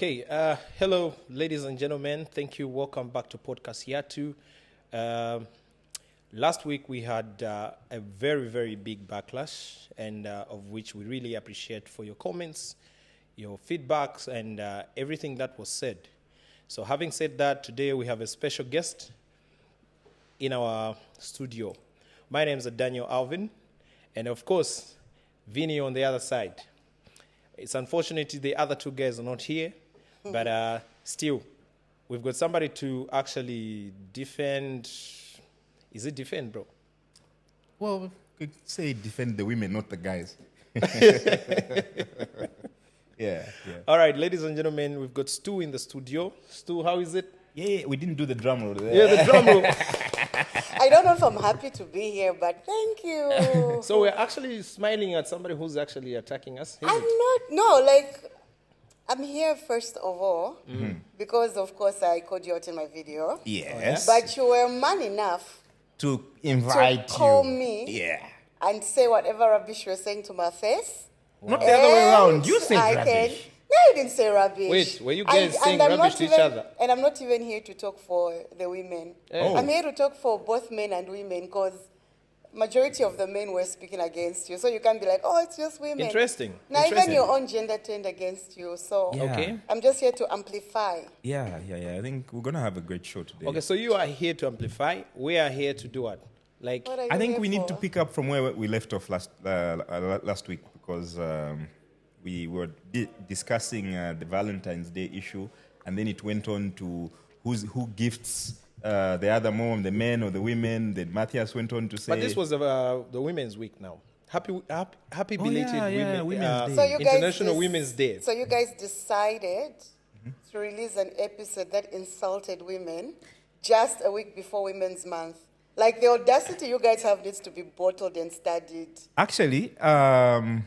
Okay, hello, ladies and gentlemen. Thank you. Welcome back to Podcast YATU. Last week we had a very, very big backlash, and of which we really appreciate for your comments, your feedbacks, and everything that was said. So having said that, today we have a special guest in our studio. My name is Daniel Alvin, and of course, Vinny on the other side. It's unfortunate the other two guys are not here, but still, we've got somebody to actually defend. Is it defend, bro? Well, we could say defend the women, not the guys. Yeah. All right, ladies and gentlemen, we've got Stu in the studio. Stu, how is it? Yeah, we didn't do the drum roll there. Yeah, the drum roll. I don't know if I'm happy to be here, but thank you. So we're actually smiling at somebody who's actually attacking us. I'm here first of all, because of course I called you out in my video. Yes. But you were man enough to invite to call you. me Yeah. and say whatever rubbish you were saying to my face. Not the other way around. You said I rubbish. No, you didn't say rubbish. Wait, were you guys saying I'm rubbish not to each even- other? And I'm not even here to talk for the women. Oh. I'm here to talk for both men and women because majority of the men were speaking against you. So you can't be like, oh, it's just women. Interesting. Now, even Interesting. your own gender turned against you. So Yeah. Okay. I'm just here to amplify. Yeah. I think we're going to have a great show today. Okay, so you are here to amplify. We are here to do what? Like, What are you I think here we need for? to pick up from where we left off last week because we were discussing the Valentine's Day issue, and then it went on to who gifts the other mom, the men or the women. Then Mathias went on to say, but this was the Women's Week now. Happy belated Women's Day. So you guys International Women's Day. So you guys decided to release an episode that insulted women just a week before Women's Month. Like the audacity you guys have needs to be bottled and studied. Actually, I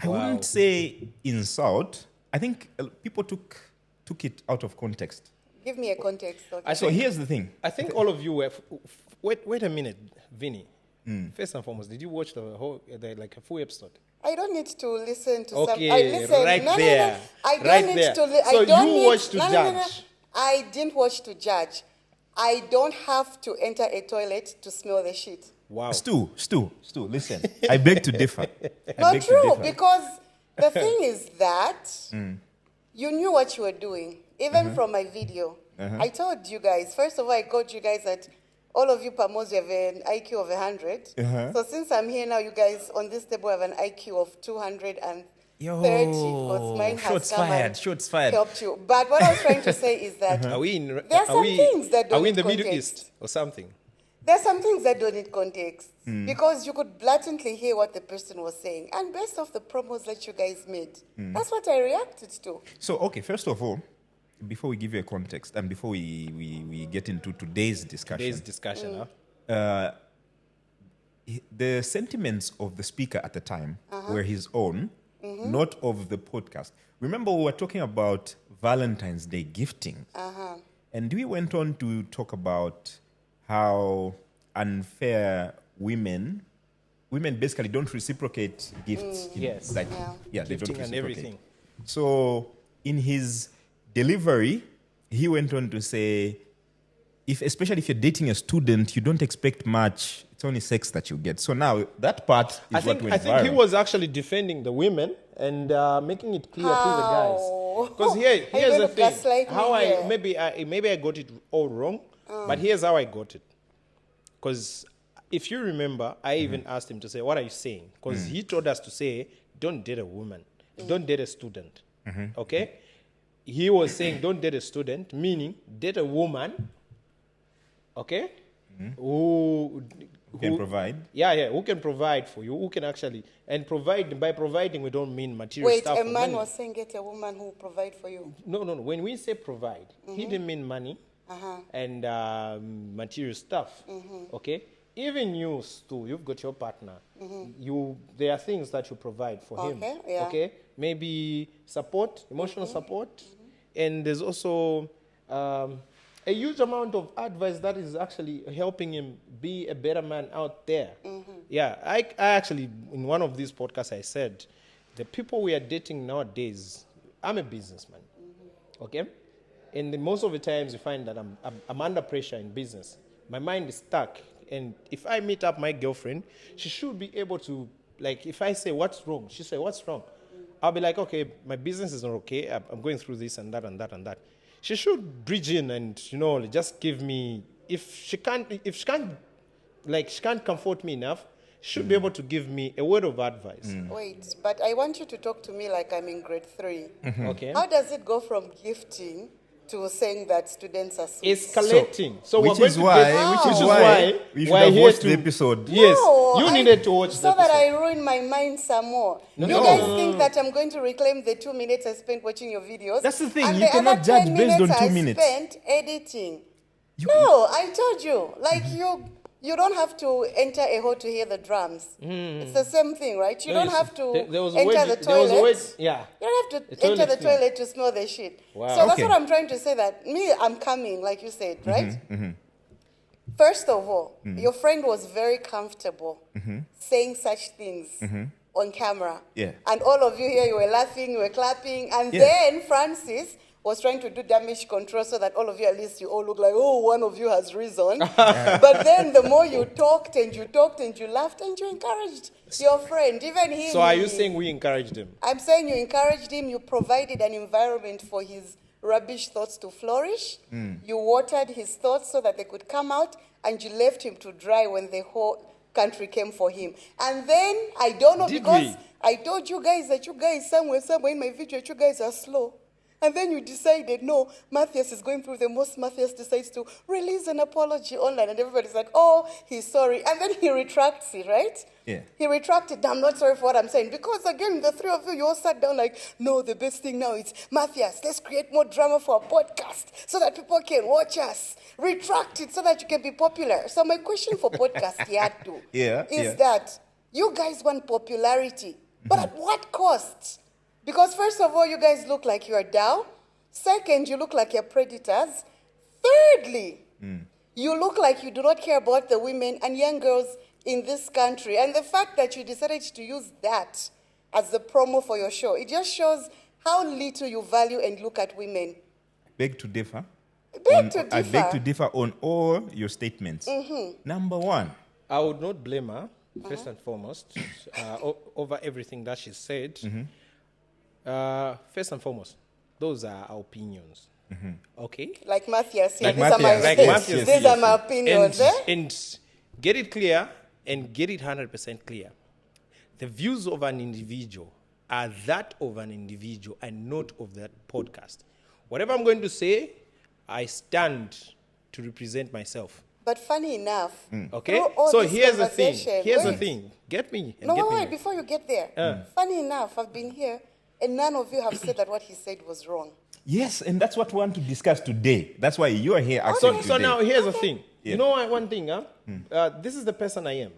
wouldn't say insult. I think people took it out of context. Give me a context. Okay? So here's the thing. I think all of you were. Wait a minute, Vinny. First and foremost, did you watch the whole, a full episode? I don't need to listen to Okay, some. I listen. right no, there. No, no. I don't Right need there. to. So I don't you need, watched to no, judge. No. I didn't watch to judge. I don't have to enter a toilet to smell the shit. Wow. Stu, listen. I beg to differ. Not true, because the thing is that you knew what you were doing, even from my video. I told you guys, first of all, I got you guys that all of you Pamos, you have an IQ of 100. So since I'm here now, you guys on this table have an IQ of 230. Because mine has come and Shots fired. helped you. But what I was trying to say is that Are we in? there are some things that Are don't we in the need Middle context. East or something? There are some things that don't need context because you could blatantly hear what the person was saying. And based off the promos that you guys made, that's what I reacted to. So, okay, first of all, before we give you a context and before we get into today's discussion, the sentiments of the speaker at the time were his own, not of the podcast. Remember, we were talking about Valentine's Day gifting. And we went on to talk about how unfair women basically don't reciprocate gifts. Yes. Like, Yeah. they don't Gifting and reciprocate. everything. So in his delivery, he went on to say, especially if you're dating a student, you don't expect much. It's only sex that you get. So now that part is I think he viral. was actually defending the women and making it clear to the guys. Because here's going the to thing. gaslight me How here? maybe I got it all wrong, but here's how I got it. Because if you remember, I even asked him to say, "What are you saying?" Because he told us to say, "Don't date a woman, don't date a student." Okay, he was saying, "Don't date a student," meaning date a woman. Okay, who can provide. Yeah, who can provide for you, who can actually, and provide, by providing, we don't mean material Wait, stuff. a for man money. was saying get a woman who will provide for you. No. When we say provide, he didn't mean money and material stuff. Okay? Even you, Stu, you've got your partner. There are things that you provide for him. Yeah. Okay? Maybe support, emotional support. And there's also a huge amount of advice that is actually helping him be a better man out there. Yeah, I actually, in one of these podcasts, I said, the people we are dating nowadays, I'm a businessman. Okay? And most of the times you find that I'm under pressure in business. My mind is stuck. And if I meet up my girlfriend, she should be able to, like, if I say, what's wrong? She say, what's wrong? I'll be like, okay, my business is not okay. I'm going through this and that and that and that. She should bridge in and, just give me, if she can't comfort me enough, she should be able to give me a word of advice. Wait, but I want you to talk to me like I'm in grade 3. Okay. How does it go from gifting to saying that students are sweet? Escalating. So which is why we should have watched the episode. Yes, No, you needed to watch so the that episode. I ruin my mind some more. No. You guys think that I'm going to reclaim the 2 minutes I spent watching your videos? That's the thing, and you the cannot other judge 10 based on 2 I minutes. spent editing. No, I told you. Like you don't have to enter a hole to hear the drums. It's the same thing, right? You don't have to enter the toilet. Yeah. You don't have to The enter the toilet toilet to smell the shit. Wow. So that's Okay. what I'm trying to say, that I'm coming, like you said, right? First of all, your friend was very comfortable saying such things on camera. Yeah. And all of you here, you were laughing, you were clapping. And Yeah. then Francis was trying to do damage control so that all of you, at least you all look like, oh, one of you has risen. But then the more you talked and you laughed and you encouraged your friend, even him. So are you saying we encouraged him? I'm saying you encouraged him, you provided an environment for his rubbish thoughts to flourish. You watered his thoughts so that they could come out, and you left him to dry when the whole country came for him. And then, I don't know, because I told you guys that you guys, somewhere in my video, you guys are slow. And then you decided, no, Mathias is going through the most. Mathias decides to release an apology online. And everybody's like, oh, he's sorry. And then he retracts it, right? Yeah. He retracted, I'm not sorry for what I'm saying. Because again, the three of you all sat down like, no, the best thing now is, Mathias, let's create more drama for our podcast so that people can watch us. Retract it so that you can be popular. So my question for podcast YATU is that you guys want popularity, but at what cost? Because first of all, you guys look like you're down. Second, you look like you're predators. Thirdly, you look like you do not care about the women and young girls in this country. And the fact that you decided to use that as the promo for your show, it just shows how little you value and look at women. Beg to differ. I I beg to differ on all your statements. Number one. I would not blame her, first and foremost, over everything that she said. First and foremost, those are our opinions. Okay? Like Mathias here. Like These are my Mathias, opinions. These are my opinions. And get it clear and get it 100% clear. The views of an individual are that of an individual and not of that podcast. Whatever I'm going to say, I stand to represent myself. But funny enough, Okay? all So this here's the thing. conversation- Here's the wait. thing. Get me. And No, get me. wait, before you get there. Funny enough, I've been here, and none of you have said that what he said was wrong. Yes, and that's what we want to discuss today. That's why you are here actually today. So now here's the thing. Yeah. You know one thing, this is the person I am.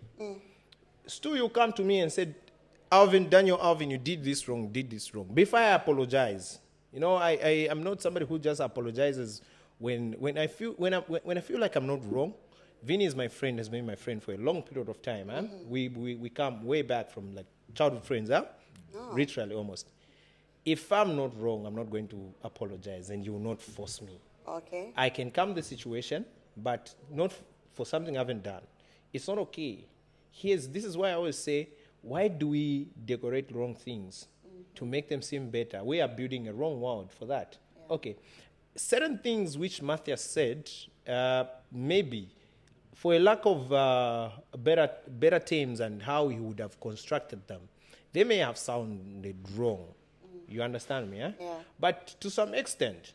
Stu, you come to me and said, Daniel Alvin, you did this wrong. Before I apologize, I am not somebody who just apologizes when I feel like I'm not wrong. Vinny is my friend, has been my friend for a long period of time. We come way back from like childhood friends, literally almost. If I'm not wrong, I'm not going to apologize, and you will not force me. Okay. I can calm the situation, but not for something I haven't done. It's not okay. This is why I always say, why do we decorate wrong things to make them seem better? We are building a wrong world for that. Yeah. Okay. Certain things which Mathias said, maybe for a lack of better terms and how he would have constructed them, they may have sounded wrong. You understand me, eh? Yeah. But to some extent,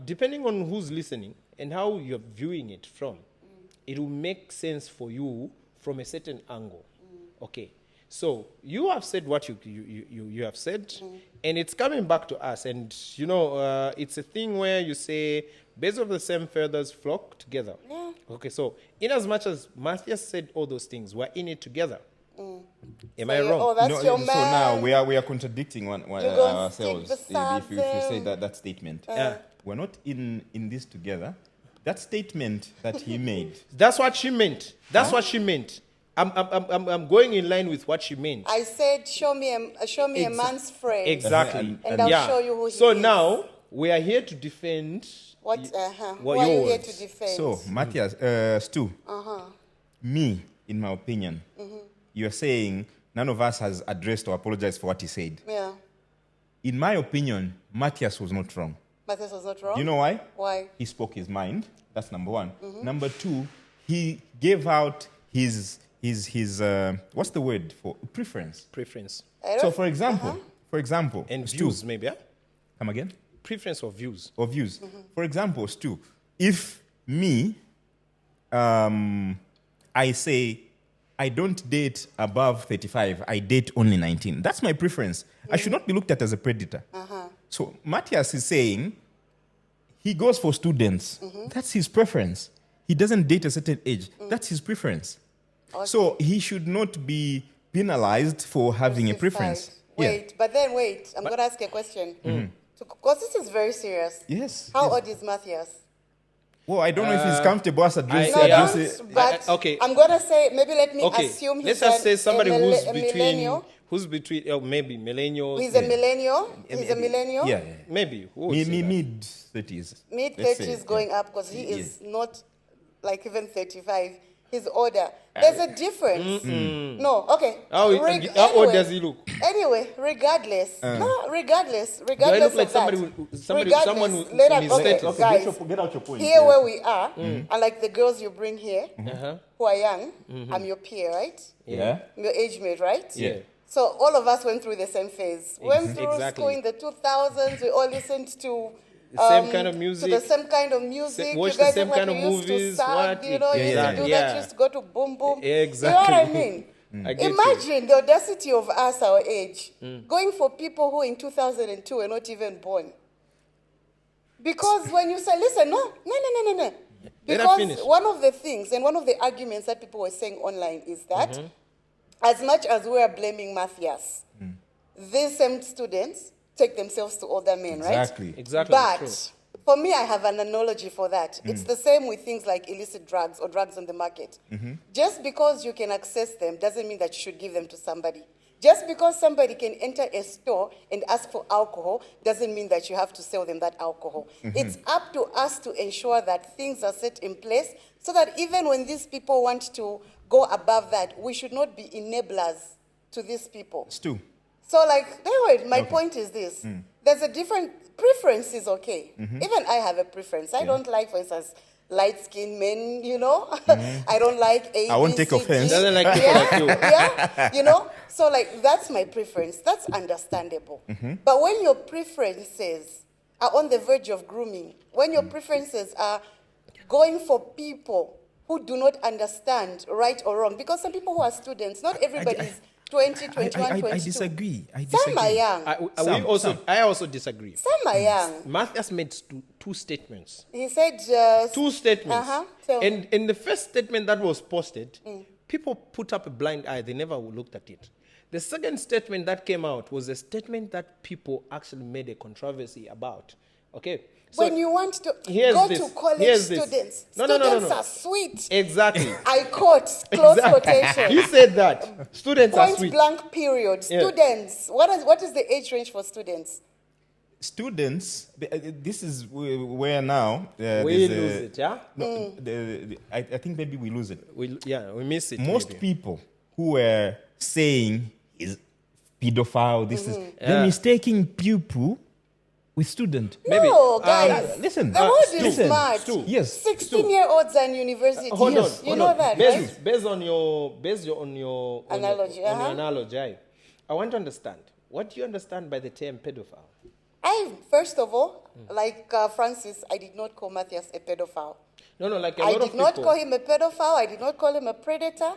depending on who's listening and how you're viewing it from, it will make sense for you from a certain angle. Okay. So you have said what you have said, and it's coming back to us. And, it's a thing where you say, birds of the same feathers flock together. Yeah. Okay, so in as much as Mathias said all those things, we're in it together. Am I So wrong? oh, that's your man. So now we are contradicting one You're gonna ourselves stick beside if you say them. that statement. Yeah. We're not in this together. That statement that he made. That's what she meant. That's what she meant. I'm going in line with what she meant. I said, show me a man's friend. Exactly. And I'll show you who he So is. now, we are here to defend. What? What Who are you yours? here to defend? So, Matthias, Stu, me, in my opinion, you're saying none of us has addressed or apologized for what he said. Yeah. In my opinion, Matthias was not wrong. Matthias was not wrong? You know why? Why? He spoke his mind. That's number one. Number two, he gave out his what's the word for preference? Preference. So, for example, And Stu, views, maybe, yeah? come again? Preference or views. Or views. For example, Stu, if me, I say I don't date above 35, I date only 19. That's my preference. I should not be looked at as a predator. So Matthias is saying he goes for students. That's his preference. He doesn't date a certain age. That's his preference. Okay. So he should not be penalized for having a preference. Wait, I'm going to ask you a question. Because this is very serious. Yes. How yes. old is Mathias? Well, I don't know if he's comfortable as addressing. No, Yeah. don't, but okay. I'm going to say, maybe let me Okay, assume let's he's just say somebody who's a between, millennial. maybe millennials. He's a millennial. He's a millennial. Yeah. Maybe. Who would say that? Mid-30s. Mid-30s going up because he is not like even 35. He's older. There's a difference. No, okay. How old does he look? Anyway, regardless. Regardless Do I look of like that. someone who Let in us, his okay, status? guys, Get out your point. here where we are, and like the girls you bring here, Uh-huh. who are young, I'm your peer, right? Yeah. I'm your age mate, right? Yeah. So all of us went through the same phase. Went through Exactly. school in the 2000s. We all listened to The same kind of music. To the same kind of music. Watch you the guys same when kind of you used movies, to sing, what? you know, Yeah, you used to do yeah. that. You used to go to boom boom. Exactly. You know what I mean? I get you. Imagine the audacity of us, our age, going for people who in 2002 were not even born. Because when you say, listen, no. Let her Because finish. one of the things and one of the arguments that people were saying online is that as much as we are blaming Mathias, these same students take themselves to older men, right? Exactly. But True. for me, I have an analogy for that. It's the same with things like illicit drugs or drugs on the market. Just because you can access them doesn't mean that you should give them to somebody. Just because somebody can enter a store and ask for alcohol doesn't mean that you have to sell them that alcohol. It's up to us to ensure that things are set in place so that even when these people want to go above that, we should not be enablers to these people. Stu. So, like, anyway, my point is this. There's a different preference is okay. Even I have a preference. I don't like, for instance, light-skinned men, you know. I don't like A, I won't B, take C, offense. G. Doesn't like people like you. Yeah, you know. So, like, that's my preference. That's understandable. But when your preferences are on the verge of grooming, when your preferences are going for people who do not understand right or wrong, because some people who are students, not everybody is 20, 21, 22. I disagree. Some are young. I also disagree. Some are young. Mathias made two statements. He said Two statements. So- And in the first statement that was posted, people put up a blind eye. They never looked at it. The second statement that came out was a statement that people actually made a controversy about. Okay? So when you want to here's go this. to college Here's this. students, No. students are sweet. Exactly. I quote, close quotation. You said that. Students are Point sweet. blank period. Yeah. Students. What is the age range for students? Students, this is where now... We there's lose it, yeah? No, I think maybe we lose it. We miss it. Most maybe. people who were saying is pedophile, this is... Yeah. They're mistaking pupil with student. Maybe. No, guys. Listen. The world is listen. smart. Stu. Yes. 16-year-olds and university. Hold on. You know that, right? Based on your Analogy, on your analogy, I want to understand. What do you understand by the term pedophile? First of all, like Francis, I did not call Mathias a pedophile. No, like a I lot of did not people. call him a pedophile. I did not call him a predator.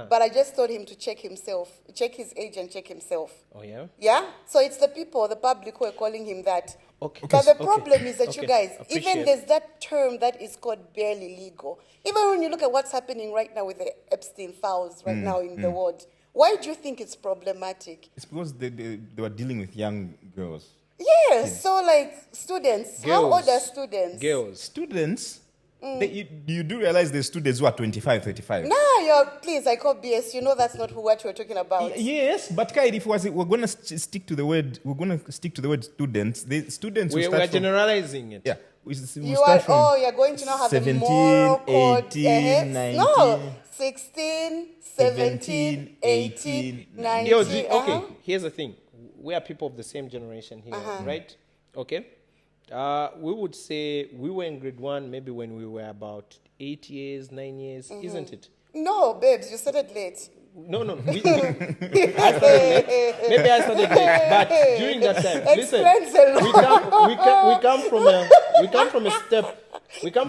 But I just told him to check himself, check his age and check himself. Oh, yeah? Yeah? So it's the people, the public who are calling him that. Okay. But the Okay. problem is that Okay. you guys, Appreciate. even there's that term that is called barely legal. Even when you look at what's happening right now with the Epstein files right now in the world, why do you think it's problematic? It's because they were dealing with young girls. Yes, so like students, how Girls. old are students? Girls. Students, You do realize there's students who are 25, 35. Nah, please, I call BS. You know that's not what we're talking about. Yes, but Kai, if we're going to stick to the word, students. The students we're generalizing it. Yeah. You're going to now have 17, a moral code. 18, 19. No, 16, 17, 18, 19. Okay, here's the thing. We are people of the same generation here, right? Okay. We would say we were in grade 1 maybe when we were about 8 years, 9 years, isn't it? No, babes, you started late. No. I started late. Maybe I started late, but during that time, listen, we come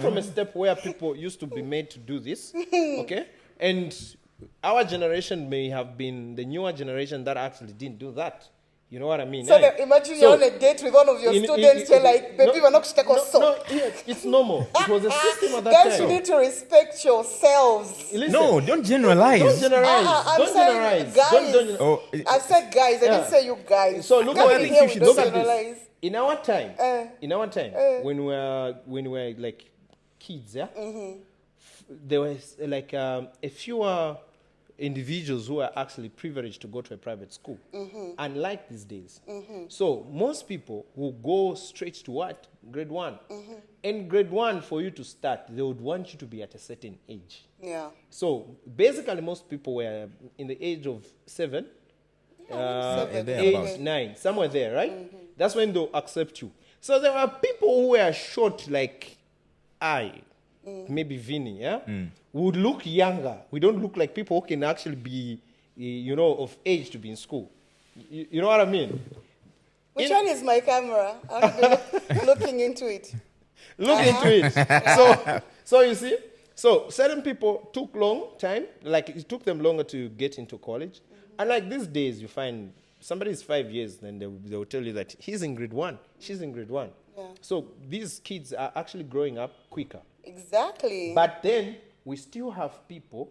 from a step where people used to be made to do this, okay? And our generation may have been the newer generation that actually didn't do that. You know what I mean? So imagine you're on a date with one of your students, you're like, baby, we're not going to No, it's normal. It was a system at that Guys, time. you need to respect yourselves. Listen, no, don't generalize. Don't generalize. Don't generalize. Guys. I said guys, I didn't say you guys. So look at this. In our time, when we were like kids, there was like a fewer individuals who are actually privileged to go to a private school, unlike these days. So most people will go straight to what? Grade 1. And grade 1, for you to start, they would want you to be at a certain age. Yeah. So basically, most people were in the age of 7, 8, 9, somewhere there, right? That's when they'll accept you. So there were people who were short like maybe Vinny, would look younger. We don't look like people who can actually be, of age to be in school. You know what I mean? Which one is my camera? I'm looking into it. Look into it. So you see, so certain people took long time, like it took them longer to get into college. And like these days, you find somebody is 5 years, then they will tell you that he's in grade 1, she's in grade 1. Yeah. So these kids are actually growing up quicker. Exactly. But then we still have people,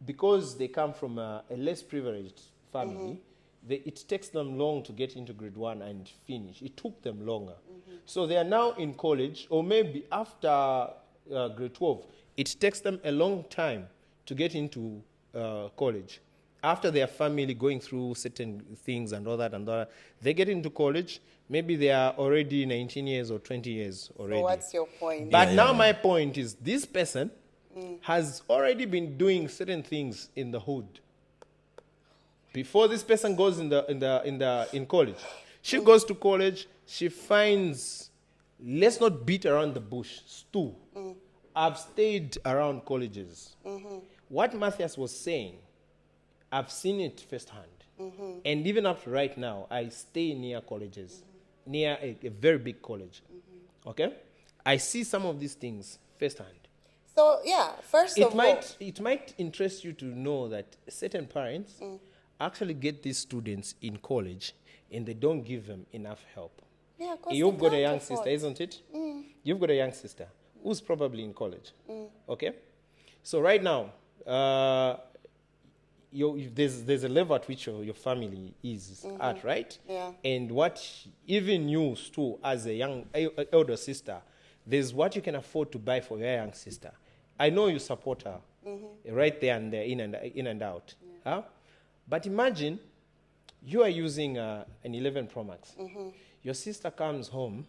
because they come from a less privileged family, it takes them long to get into grade 1 and finish. It took them longer. So they are now in college, or maybe after grade 12, it takes them a long time to get into college. After their family going through certain things and all that, they get into college. Maybe they are already 19 years or 20 years already. So what's your point? But now my point is, this person has already been doing certain things in the hood. Before this person goes in college, she goes to college. She finds, let's not beat around the bush. Stu, I've stayed around colleges. What Mathias was saying, I've seen it firsthand. And even up to right now, I stay near colleges, near a very big college. Okay? I see some of these things firsthand. So, yeah, it might interest you to know that certain parents actually get these students in college and they don't give them enough help. Yeah, you've got a young sister, isn't it? You've got a young sister who's probably in college. Okay? So right now, there's a level at which your family is at, right? Yeah. And what even you, Stu, as a young elder sister, there's what you can afford to buy for your young sister. I know you support her right there and there, in and out. Yeah. Huh? But imagine you are using an 11 Pro Max. Your sister comes home,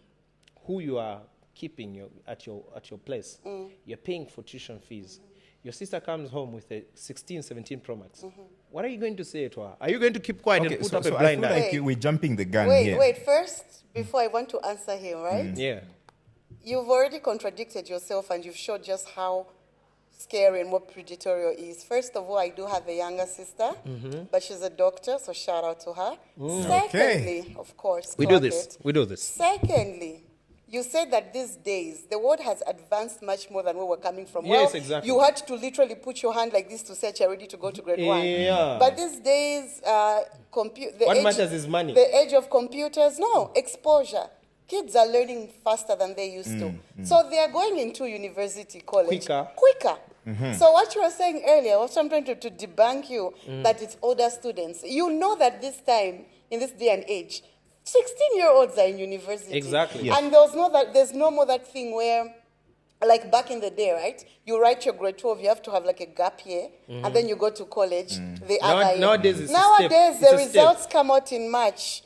who you are keeping at your place. You're paying for tuition fees. Your sister comes home with a 16, 17 Pro Max. What are you going to say to her? Are you going to keep quiet and put up a blind eye? Like we're jumping the gun here. Wait, first, before I want to answer him, right? Yeah. You've already contradicted yourself and you've showed just how scary and what predatory is. First of all, I do have a younger sister, but she's a doctor, so shout out to her. Secondly, of course, we do this. Secondly, you said that these days, the world has advanced much more than where we're coming from. Yes, exactly. You had to literally put your hand like this to say you're ready to go to grade 1. Yeah. But these days, what matters is money. The age of computers, exposure. Kids are learning faster than they used to. So they are going into university, college. Quicker. So what you were saying earlier, what I'm trying to debunk you, that it's older students. You know that this time, in this day and age, 16-year-olds are in university. Exactly. Yes. And there's no more that thing where like back in the day, right? You write your grade 12, you have to have like a gap year, and then you go to college the other year. Nowadays, it's Nowadays, a the step. results come out in March.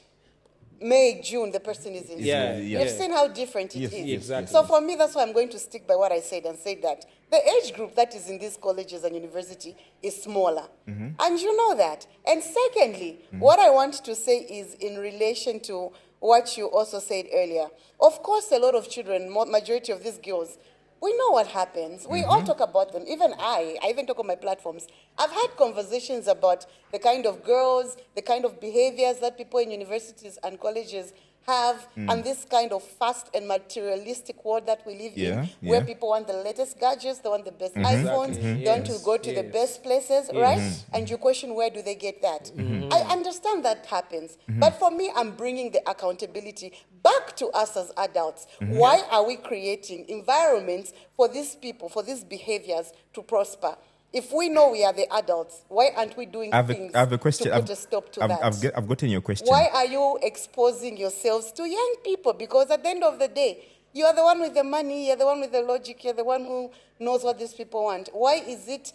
May, June, the person is in Yeah, school. yeah. You've seen how different it Yes, is. exactly. So for me, that's why I'm going to stick by what I said and say that the age group that is in these colleges and university is smaller. And you know that. And secondly, what I want to say is in relation to what you also said earlier. Of course, a lot of children, majority of these girls, we know what happens. We all talk about them. Even I even talk on my platforms. I've had conversations about the kind of girls, the kind of behaviors that people in universities and colleges have, and this kind of fast and materialistic world that we live in, where people want the latest gadgets, they want the best iPhones, Exactly. they want to go to the best places, right? And you question, where do they get that? I understand that happens. But for me, I'm bringing the accountability back to us as adults. Why are we creating environments for these people, for these behaviors to prosper? If we know we are the adults, why aren't we doing things I have a question. to put a stop to that? I've gotten your question. Why are you exposing yourselves to young people? Because at the end of the day, you are the one with the money, you're the one with the logic, you're the one who knows what these people want. Why is it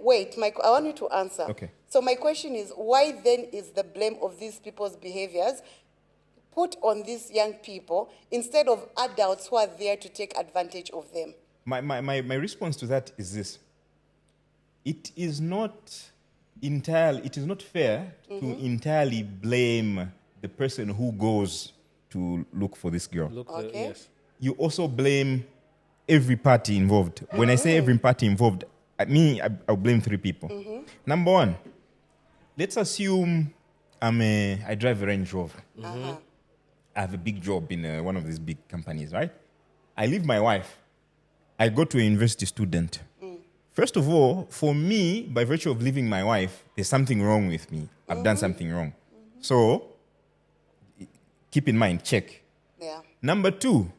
wait, Mike, I want you to answer. Okay. So my question is, why then is the blame of these people's behaviors put on these young people instead of adults who are there to take advantage of them? My response to that is this. It is not fair to entirely blame the person who goes to look for this girl. Yes. You also blame every party involved. When I say every party involved, I'll blame three people. Number one, let's assume I drive a Range Rover. I have a big job in one of these big companies, right? I leave my wife. I go to a university student. First of all, for me, by virtue of leaving my wife, there's something wrong with me. I've done something wrong. So, keep in mind, check. Yeah. Number two,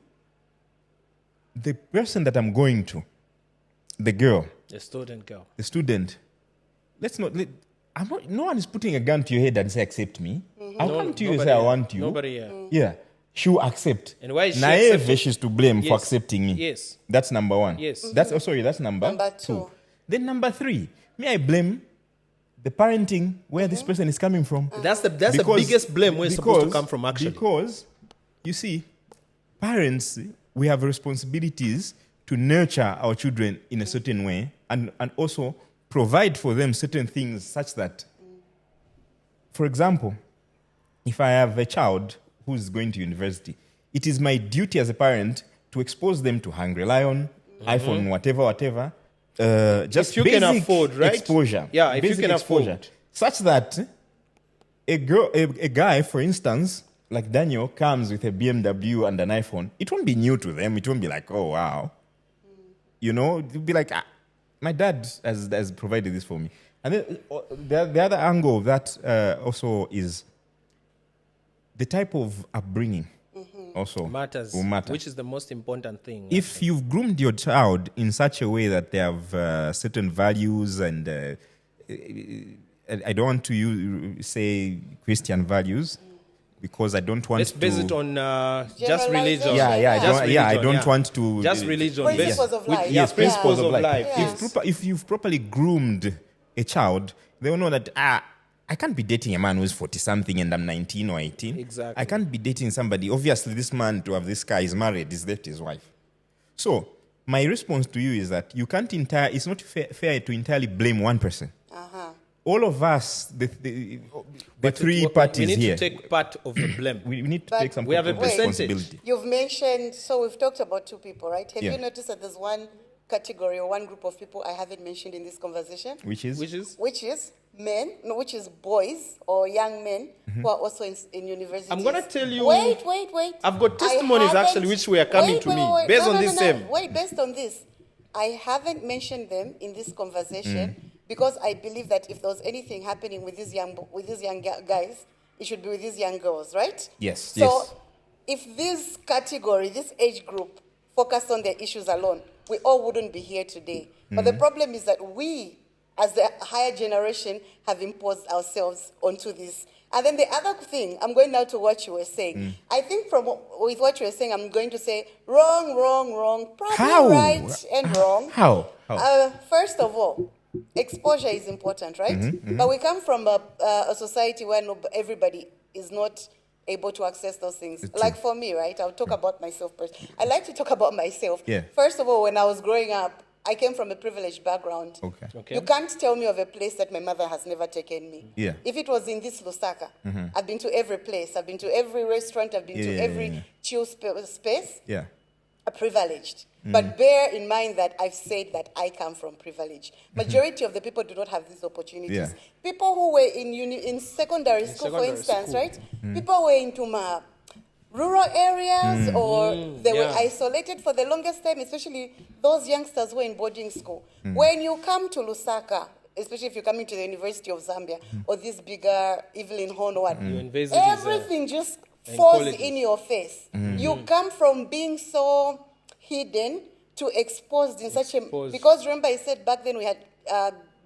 the person that I'm going to, the girl, The student girl. the student, no one is putting a gun to your head and say, accept me. I'll come to you and say, I want you. Nobody, Yeah. She'll accept. And why is she Naive accepting? she's to blame for Yes. accepting me. Yes. That's number one. Yes. That's number Number two. Then number three, I blame the parenting where this person is coming from. That's the biggest blame where it's supposed to come from, actually. Because, you see, parents, we have responsibilities to nurture our children in a certain way and also provide for them certain things such that, for example, if I have a child who's going to university, it is my duty as a parent to expose them to Hungry Lion, iPhone, whatever. Just if you can basic afford, right? exposure. Yeah, if you Basic can exposure. afford. Such that a guy, for instance, like Daniel, comes with a BMW and an iPhone, it won't be new to them. It won't be like, oh, wow. You know, it'll be like, my dad has provided this for me. And then the other angle of that also is the type of upbringing also Matters. will matter. Which is the most important thing. If you've groomed your child in such a way that they have certain values and I don't want to say Christian values because I don't want Let's to... base it on just religion. Yeah, I don't want to... Just religion. Principles of life. Yes, principles of life. Yes. If you've properly groomed a child, they will know that I can't be dating a man who's 40-something and I'm 19 or 18. Exactly. I can't be dating somebody. Obviously, this man to have this guy is married, is left his wife. So, my response to you is that you can't it's not fair to entirely blame one person. All of us, the three parties we need here, to take part of the blame. we need to take some we have a responsibility. You've mentioned, so we've talked about two people, right? Have Yeah. you noticed that there's one category or one group of people I haven't mentioned in this conversation? Which is? Which is which is boys or young men who are also in universities. I'm going to tell you... Wait. I've got testimonies actually which were coming to me based on this same. Wait, based on this. I haven't mentioned them in this conversation because I believe that if there was anything happening with these young guys, it should be with these young girls, right? Yes. So if this category, this age group, focused on their issues alone, we all wouldn't be here today. But the problem is that we, as the higher generation, have imposed ourselves onto this And then the other thing, I'm going now to what you were saying. I think with what you were saying, I'm going to say wrong, probably How? right and wrong. How? First of all, exposure is important, right? But we come from a society where everybody is not able to access those things. Like for me, right? I'll talk about myself first. I like to talk about myself. Yeah. First of all, when I was growing up, I came from a privileged background. Okay. You can't tell me of a place that my mother has never taken me. Yeah. If it was in this Lusaka, I've been to every place. I've been to every restaurant. I've been to every chill space. Yeah. Privileged. But bear in mind that I've said that I come from privilege. Majority of the people do not have these opportunities. Yeah. People who were in secondary school, for instance, right? People were into rural areas or they were isolated for the longest time, especially those youngsters who were in boarding school. When you come to Lusaka, especially if you're coming to the University of Zambia or this bigger Evelyn Horn one, everything just falls in your face. You come from being so hidden to exposed in such a... Because remember I said back then we had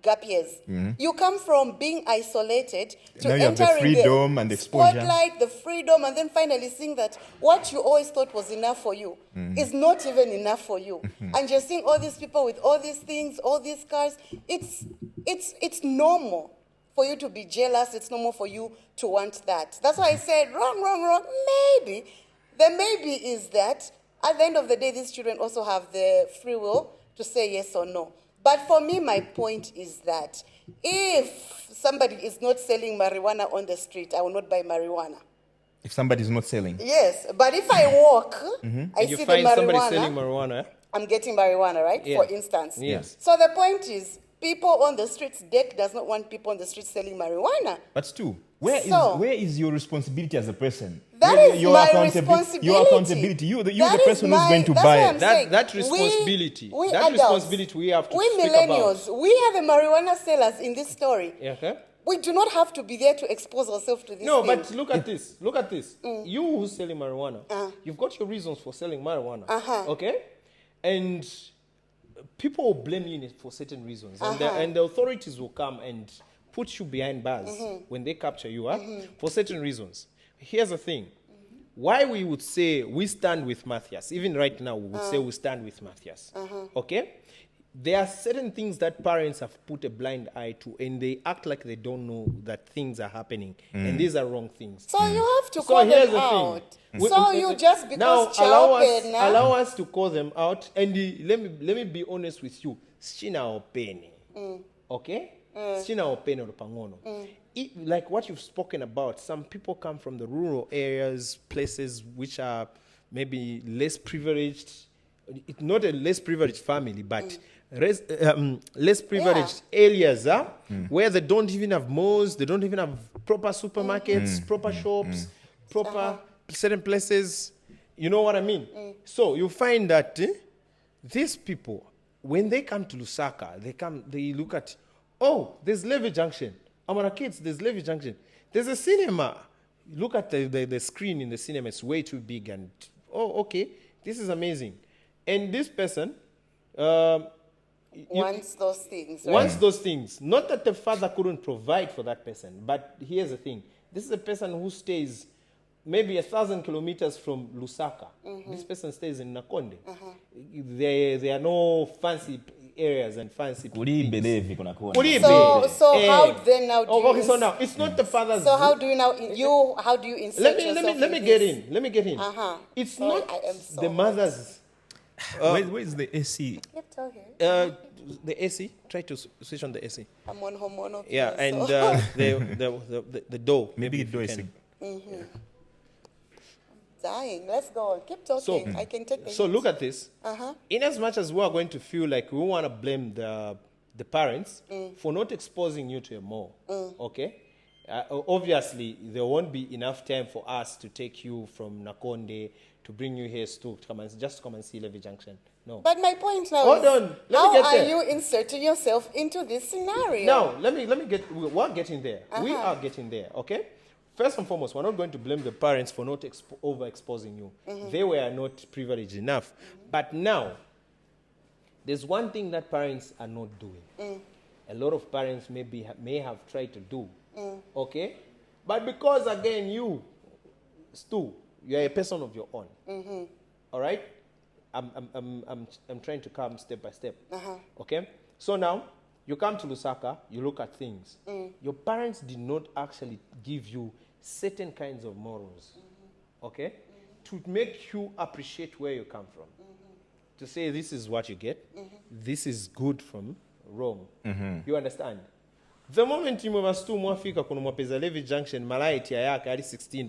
gap years. You come from being isolated to now you have entering the freedom and exposure. Spotlight, the freedom, and then finally seeing that what you always thought was enough for you is not even enough for you. And you're seeing all these people with all these things, all these cars. It's normal for you to be jealous. It's normal for you to want that. That's why I said wrong. Maybe. The maybe is that at the end of the day, these children also have the free will to say yes or no. But for me, my point is that if somebody is not selling marijuana on the street, I will not buy marijuana. If somebody is not selling? Yes, but if I walk, I see the marijuana. Somebody selling marijuana. I'm getting marijuana, right? Yeah. For instance. Yes. So the point is, people on the streets, DEC does not want people on the streets selling marijuana. But Stu, where is your responsibility as a person? That is my responsibility. Your accountability. You're the person who's going to buy it. That responsibility. That responsibility we have to speak about. We millennials, we are the marijuana sellers in this story. Okay. We do not have to be there to expose ourselves to this No, thing. but look at this. Look at this. You who's selling marijuana, you've got your reasons for selling marijuana. Okay? And people will blame you for certain reasons. And the authorities will come and put you behind bars when they capture you for certain reasons. Here's the thing. Why we would say we stand with Mathias, even right now we would say we stand with Mathias. Okay? There are certain things that parents have put a blind eye to, and they act like they don't know that things are happening, and these are wrong things. So you have to call them out. You just because allow us to call them out, and let me be honest with you. Sina openi, okay? Sina openi pangono. Like what you've spoken about, some people come from the rural areas, places which are maybe less privileged. It's not a less privileged family, but less privileged areas where they don't even have malls, they don't even have proper supermarkets, proper shops, proper certain places. You know what I mean? So you find that these people, when they come to Lusaka, they look at, oh, there's Levy Junction. Amara kids, there's Levy Junction. There's a cinema. Look at the screen in the cinema, it's way too big, and oh, okay, this is amazing. And this person wants those things. Right? Wants those things. Not that the father couldn't provide for that person, but here's the thing. This is a person who stays maybe 1,000 kilometers from Lusaka. This person stays in Nakonde. There are no fancy areas and fancy So how then now do you... so now, it's not the father's... So how do you now... How do you insert yourself Let me get in. Let me get in. It's not the mother's... where's the AC? The AC. Try to switch on the AC. I'm on hormonal. Yeah, and the door. Maybe the door is... Dying. Let's go on. Keep talking. I can take the So look at this. In as much as we are going to feel like we want to blame the parents for not exposing you to a mall, okay? Obviously, there won't be enough time for us to take you from Nakonde to bring you here to come and see Levy Junction. No. But my point now Hold on. How are you inserting yourself into this scenario? Now, we're getting there. We are getting there, okay? First and foremost, we're not going to blame the parents for not overexposing you. They were not privileged enough. But now, there's one thing that parents are not doing. A lot of parents may have tried to do, okay? But because, again, you, Stu, you're a person of your own. Mm-hmm. All right? I'm trying to come step by step. Okay? So now, you come to Lusaka, you look at things. Your parents did not actually give you certain kinds of morals. Okay? To make you appreciate where you come from. To say this is what you get, this is good from wrong. You understand? The moment you move to mwafika kuna mwapeza Levy Junction malaiti ya yaka ali 16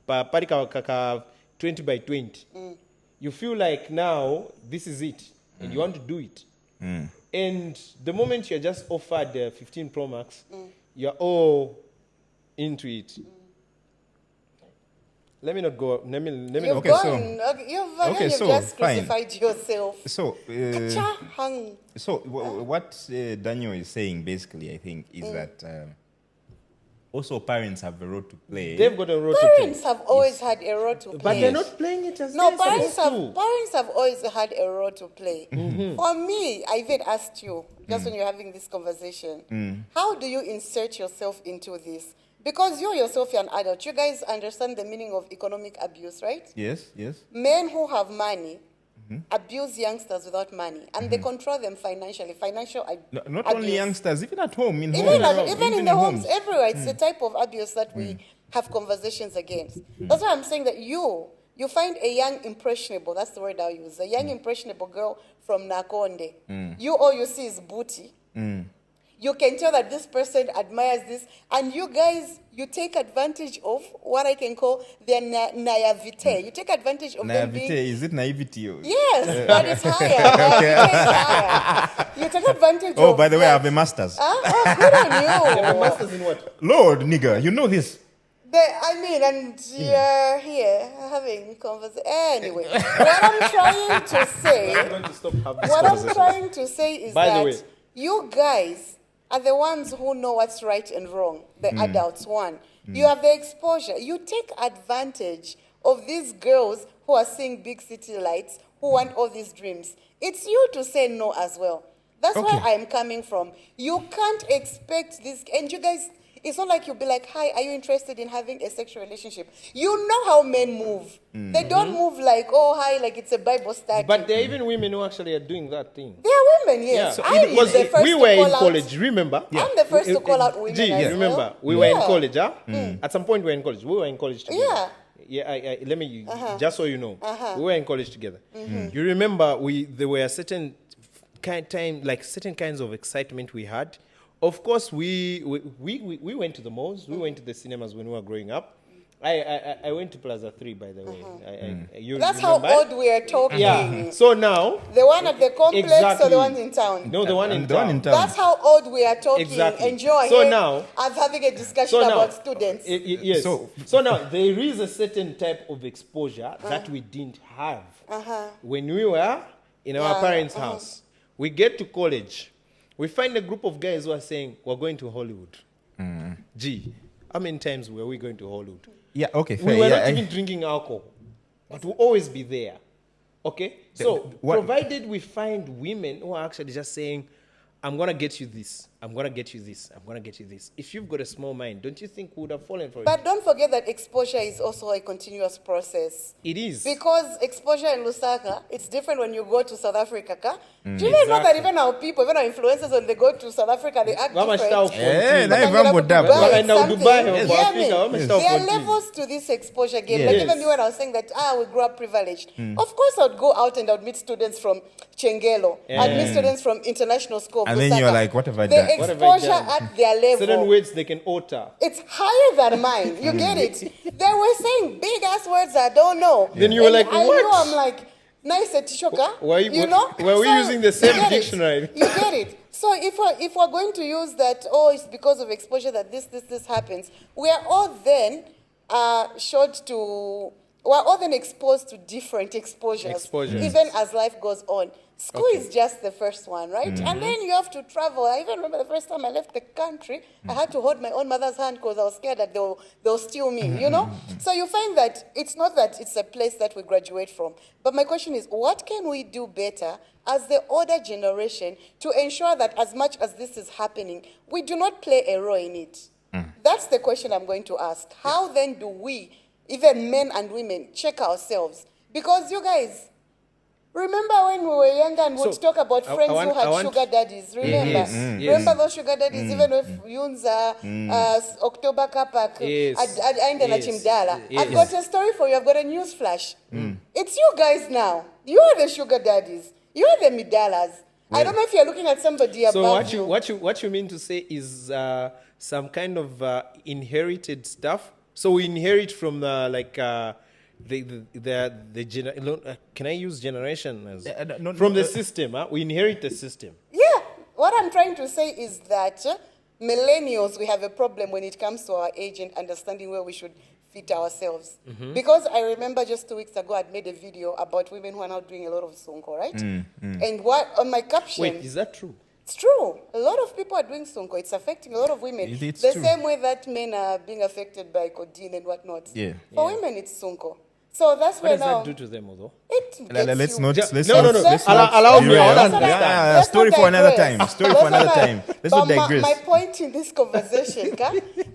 pari kaka 20 by 20. You feel like now this is it and you want to do it. And the moment you're just offered the 15 Pro Max, you're all into it. Let me not go. Let me. You've okay, gone. You've just crucified fine. yourself. So, what Daniel is saying basically, I think, is that also parents have a role to play. They've got a role to play. Parents have always had a role to play. But they're not playing it as no. parents Parents have always had a role to play. For me, I even asked you just when you're having this conversation, how do you insert yourself into this? Because you yourself, you're an adult. You guys understand the meaning of economic abuse, right? Yes, yes. Men who have money abuse youngsters without money, and they control them financially. Not only youngsters, even at home, even in the homes, everywhere. It's the type of abuse that we have conversations against. That's why I'm saying that you find a young impressionable, that's the word I'll use, a young impressionable girl from Nakonde. All you see is booty. You can tell that this person admires this, and you guys, you take advantage of what I can call their naivete. You take advantage of them being... Is it naivety? Yes, but it's higher. Naivete is higher. You take advantage of... Oh, by the way, I have a master's. Oh, good on you. You have a master's in what? Lord, nigga, you know this. And you're here having conversation. Anyway, what I'm trying to say... I'm going to stop having this conversation. I'm trying to say is that you guys are the ones who know what's right and wrong, the adults, one. You have the exposure. You take advantage of these girls who are seeing big city lights, who want all these dreams. It's you to say no as well. That's where I'm coming from. You can't expect this, and you guys, it's not like you'll be like, hi, are you interested in having a sexual relationship? You know how men move. They don't move like, oh, hi, like it's a Bible study. But there are even women who actually are doing that thing. There are women, yes. Yeah. We were in college, remember? Yeah. I'm the first to call out women remember, we were in college, At some point we were in college. We were in college together. Yeah, let me, just so you know, we were in college together. You remember, there were certain certain kinds of excitement we had. Of course, we went to the malls. We went to the cinemas when we were growing up. I went to Plaza 3, by the way. That's how old we are talking. Yeah. So now... The one at the complex or the one in town? No, the one in town. That's how old we are talking. Exactly. Enjoy. So now... I'm having a discussion about students. Yes. So now, there is a certain type of exposure that we didn't have when we were in our parents' house. We get to college. We find a group of guys who are saying, we're going to Hollywood. Gee, how many times were we going to Hollywood? Yeah, okay, fair. We were not even drinking alcohol, but we'll always be there. Okay? So, provided we find women who are actually just saying, I'm going to get you this, I'm going to get you this, I'm going to get you this. If you've got a small mind, don't you think we would have fallen for it? But don't forget that exposure is also a continuous process. It is. Because exposure in Lusaka, it's different when you go to South Africa. Do you even know that even our people, even our influencers, when they go to South Africa, they act different? There are levels to this exposure game. Like even me when I was saying that, we grew up privileged. Of course, I'd go out and I'd meet students from Chengelo. I'd meet students from international school. And then you're like, what have I done? The exposure at their level. Certain words they can utter. It's higher than mine. You get it? They were saying big ass words I don't know. Then you were like, what? I know, I'm like, nice Tishoka. Were we using the same dictionary? You get it? So if we're going to use that, it's because of exposure that this happens, we are all then we're all then exposed to different exposures. Even as life goes on. School is just the first one, right? And then you have to travel. I even remember the first time I left the country, I had to hold my own mother's hand because I was scared that they'll steal me, you know? So you find that it's not that it's a place that we graduate from. But my question is, what can we do better as the older generation to ensure that as much as this is happening, we do not play a role in it? That's the question I'm going to ask. How then do we, even men and women, check ourselves? Because you guys, remember when we were younger and would talk about friends who had sugar daddies? Remember? Remember those sugar daddies, even if Yunza, October Kapak, I've got a story for you. I've got a news flash. It's you guys now. You are the sugar daddies. You are the midalas. I don't know if you're looking at somebody above you. So what you mean to say is some kind of inherited stuff? So we inherit from the can I use generation as from the system? We inherit the system. Yeah. What I'm trying to say is that millennials, we have a problem when it comes to our age and understanding where we should fit ourselves. Because I remember just 2 weeks ago, I'd made a video about women who are now doing a lot of sonko, right? And what on my caption... Wait, is that true? It's true. A lot of people are doing sonko. It's affecting a lot of women. It's the true. same way that men are being affected by codeine and whatnot. Yeah. For women, it's sonko. So that's What where does now... that do to them, although? Let's No. Allow me. I want to understand. Story for another time. Story for another time. Let's not digress. My point in this conversation,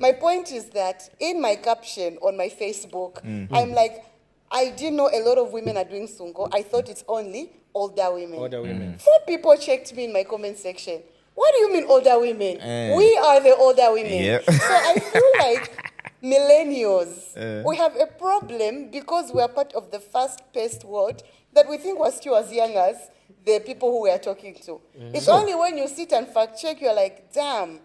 my point is that in my caption on my Facebook, I'm like, I didn't know a lot of women are doing sunko. I thought it's only older women. Older women. 4 people checked me in my comment section. What do you mean older women? We are the older women. Yep. So I feel like millennials, we have a problem because we are part of the fast-paced world that we think we're still as young as the people who we are talking to. It's only when you sit and fact-check, you're like, damn.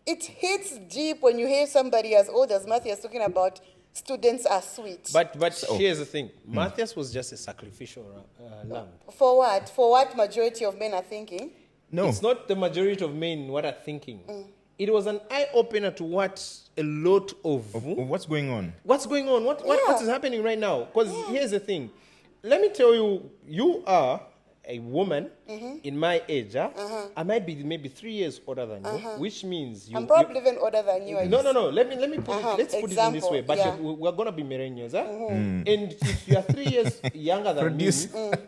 It hits deep when you hear somebody as old as Mathias talking about students are sweet. But here's the thing. Mathias was just a sacrificial lamb. For what? For what majority of men are thinking? No. It's not the majority of men what are thinking. It was an eye-opener to what a lot of... What's going on? What's going on? What is happening right now? Because here's the thing. Let me tell you, you are a woman in my age. I might be maybe 3 years older than you, which means you... I'm probably even older than you. No. Let me put it, let's put it in this way. But we're going to be millennials. And if you are 3 years younger than me,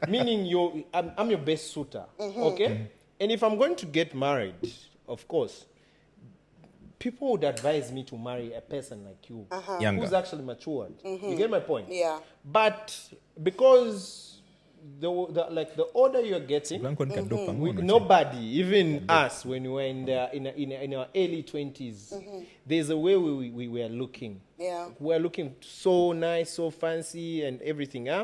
meaning I'm your best suitor. Okay? And if I'm going to get married, of course, people would advise me to marry a person like you, who's actually matured. You get my point? Yeah. But because the older you're getting, nobody, even us, when we were in our early 20s, there's a way we were looking. Yeah. We're looking so nice, so fancy, and everything. Yeah.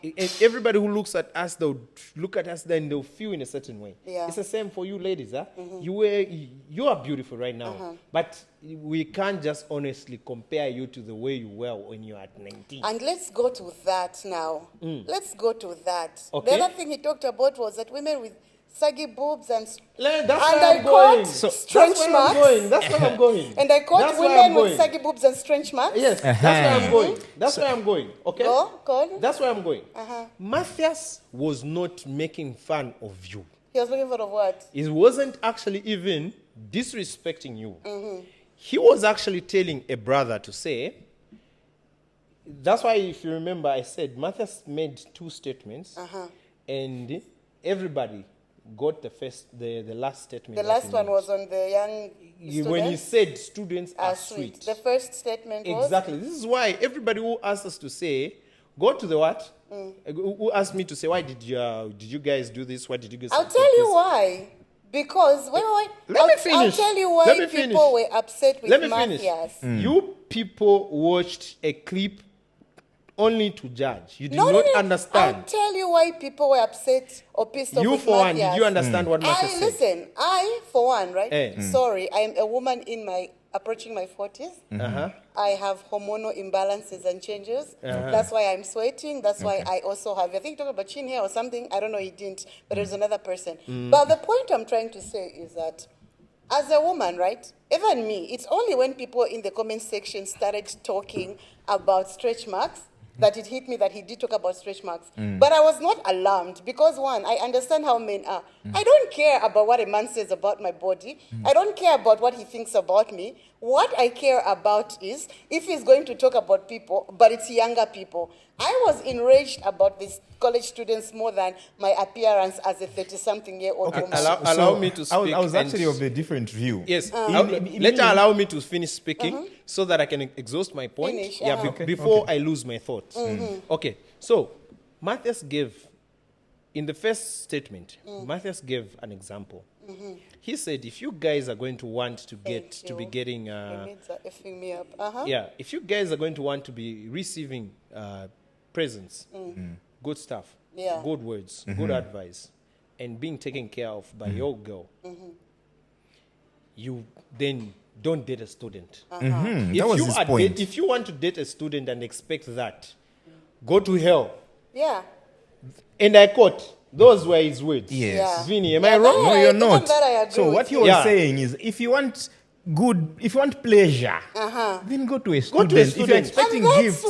And everybody who looks at us, they'll look at us, then they'll feel in a certain way. Yeah. It's the same for you ladies. You are beautiful right now, but we can't just honestly compare you to the way you were when you were at 19. And let's go to that now. Let's go to that. Okay. The other thing he talked about was that women with saggy boobs and That's where I'm going. Stretch marks. That's where I'm going. And I caught women with saggy boobs and stretch marks. Yes, that's where I'm going. That's where I'm going. Okay? Go. That's where I'm going. Mathias was not making fun of you. He was making fun of what? He wasn't actually even disrespecting you. He was actually telling a brother to say, that's why if you remember I said Mathias made 2 statements and everybody got the last statement. The last one was on the young students. When he said students are sweet. The first statement was? Exactly. This is why everybody who asked us to say, go to the what? Who asked me to say, why did you guys do this? Why did you guys I'll tell you why. Because, wait. Let me finish. I'll tell you why people were upset with Mathias. You people watched a clip only to judge. You did not understand. I'll tell you why people were upset or pissed off with Mathias. You, for one, did you understand what Mathias said? Listen, for one, right? Sorry, I'm a woman approaching my 40s. I have hormonal imbalances and changes. That's why I'm sweating. That's why I also have, I think talking about chin hair or something. I don't know, he didn't, but there's another person. But the point I'm trying to say is that as a woman, right, even me, it's only when people in the comment section started talking about stretch marks that it hit me that he did talk about stretch marks. But I was not alarmed because, one, I understand how men are. I don't care about what a man says about my body. I don't care about what he thinks about me. What I care about is if he's going to talk about people, but it's younger people. I was enraged about these college students more than my appearance as a 30-something-year-old woman. Allow me to speak. I was actually of a different view. Yes. Let her allow me to finish speaking so that I can exhaust my point. Before I lose my thoughts. Okay. So, Mathias gave, in the first statement, Mathias gave an example. He said, if you guys are going to want to be getting... if you guys are going to want to be receiving presents, good stuff, good words, good advice, and being taken care of by your girl, you then don't date a student. That was his point. If you want to date a student and expect that, go to hell. Yeah. And I quote, those were his words. Yes. Yeah. Vinny, am I wrong? No, you're not. That I agree So with what you. you're saying is, if you want pleasure, then go to a student. If you're expecting gifts,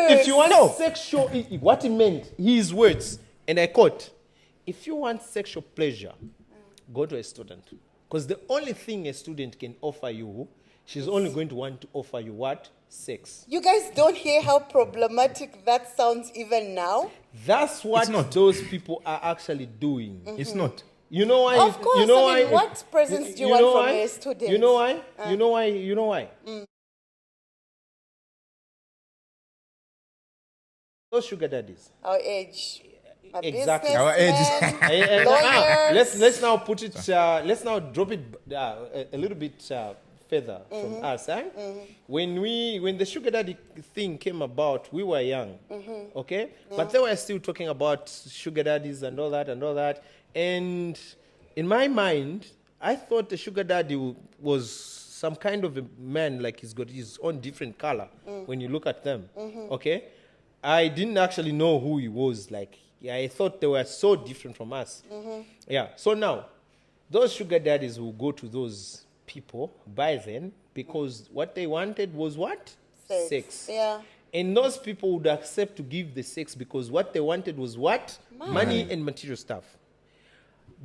If you want sexual, what he meant, his words, and I quote, if you want sexual pleasure, go to a student. Because the only thing a student can offer you, she's only going to want to offer you what? Sex. You guys don't hear how problematic that sounds even now? That's what those people are actually doing. It's not. You know why? Of course. You know I mean, why? what presents do you want from a student? You know why? You know why? You know why? Those sugar daddies. Our age. Exactly. Our age. Lawyers. Let's now put it. Let's now drop it a little bit further from us. When the sugar daddy thing came about, we were young, okay? Yeah. But they were still talking about sugar daddies and all that. And in my mind, I thought the sugar daddy was some kind of a man, like he's got his own different color when you look at them, okay? I didn't actually know who he was. Like, I thought they were so different from us. Yeah. So now, those sugar daddies will go to those people by then because what they wanted was what? Sex. Yeah. And those people would accept to give the sex because what they wanted was what? Money and material stuff.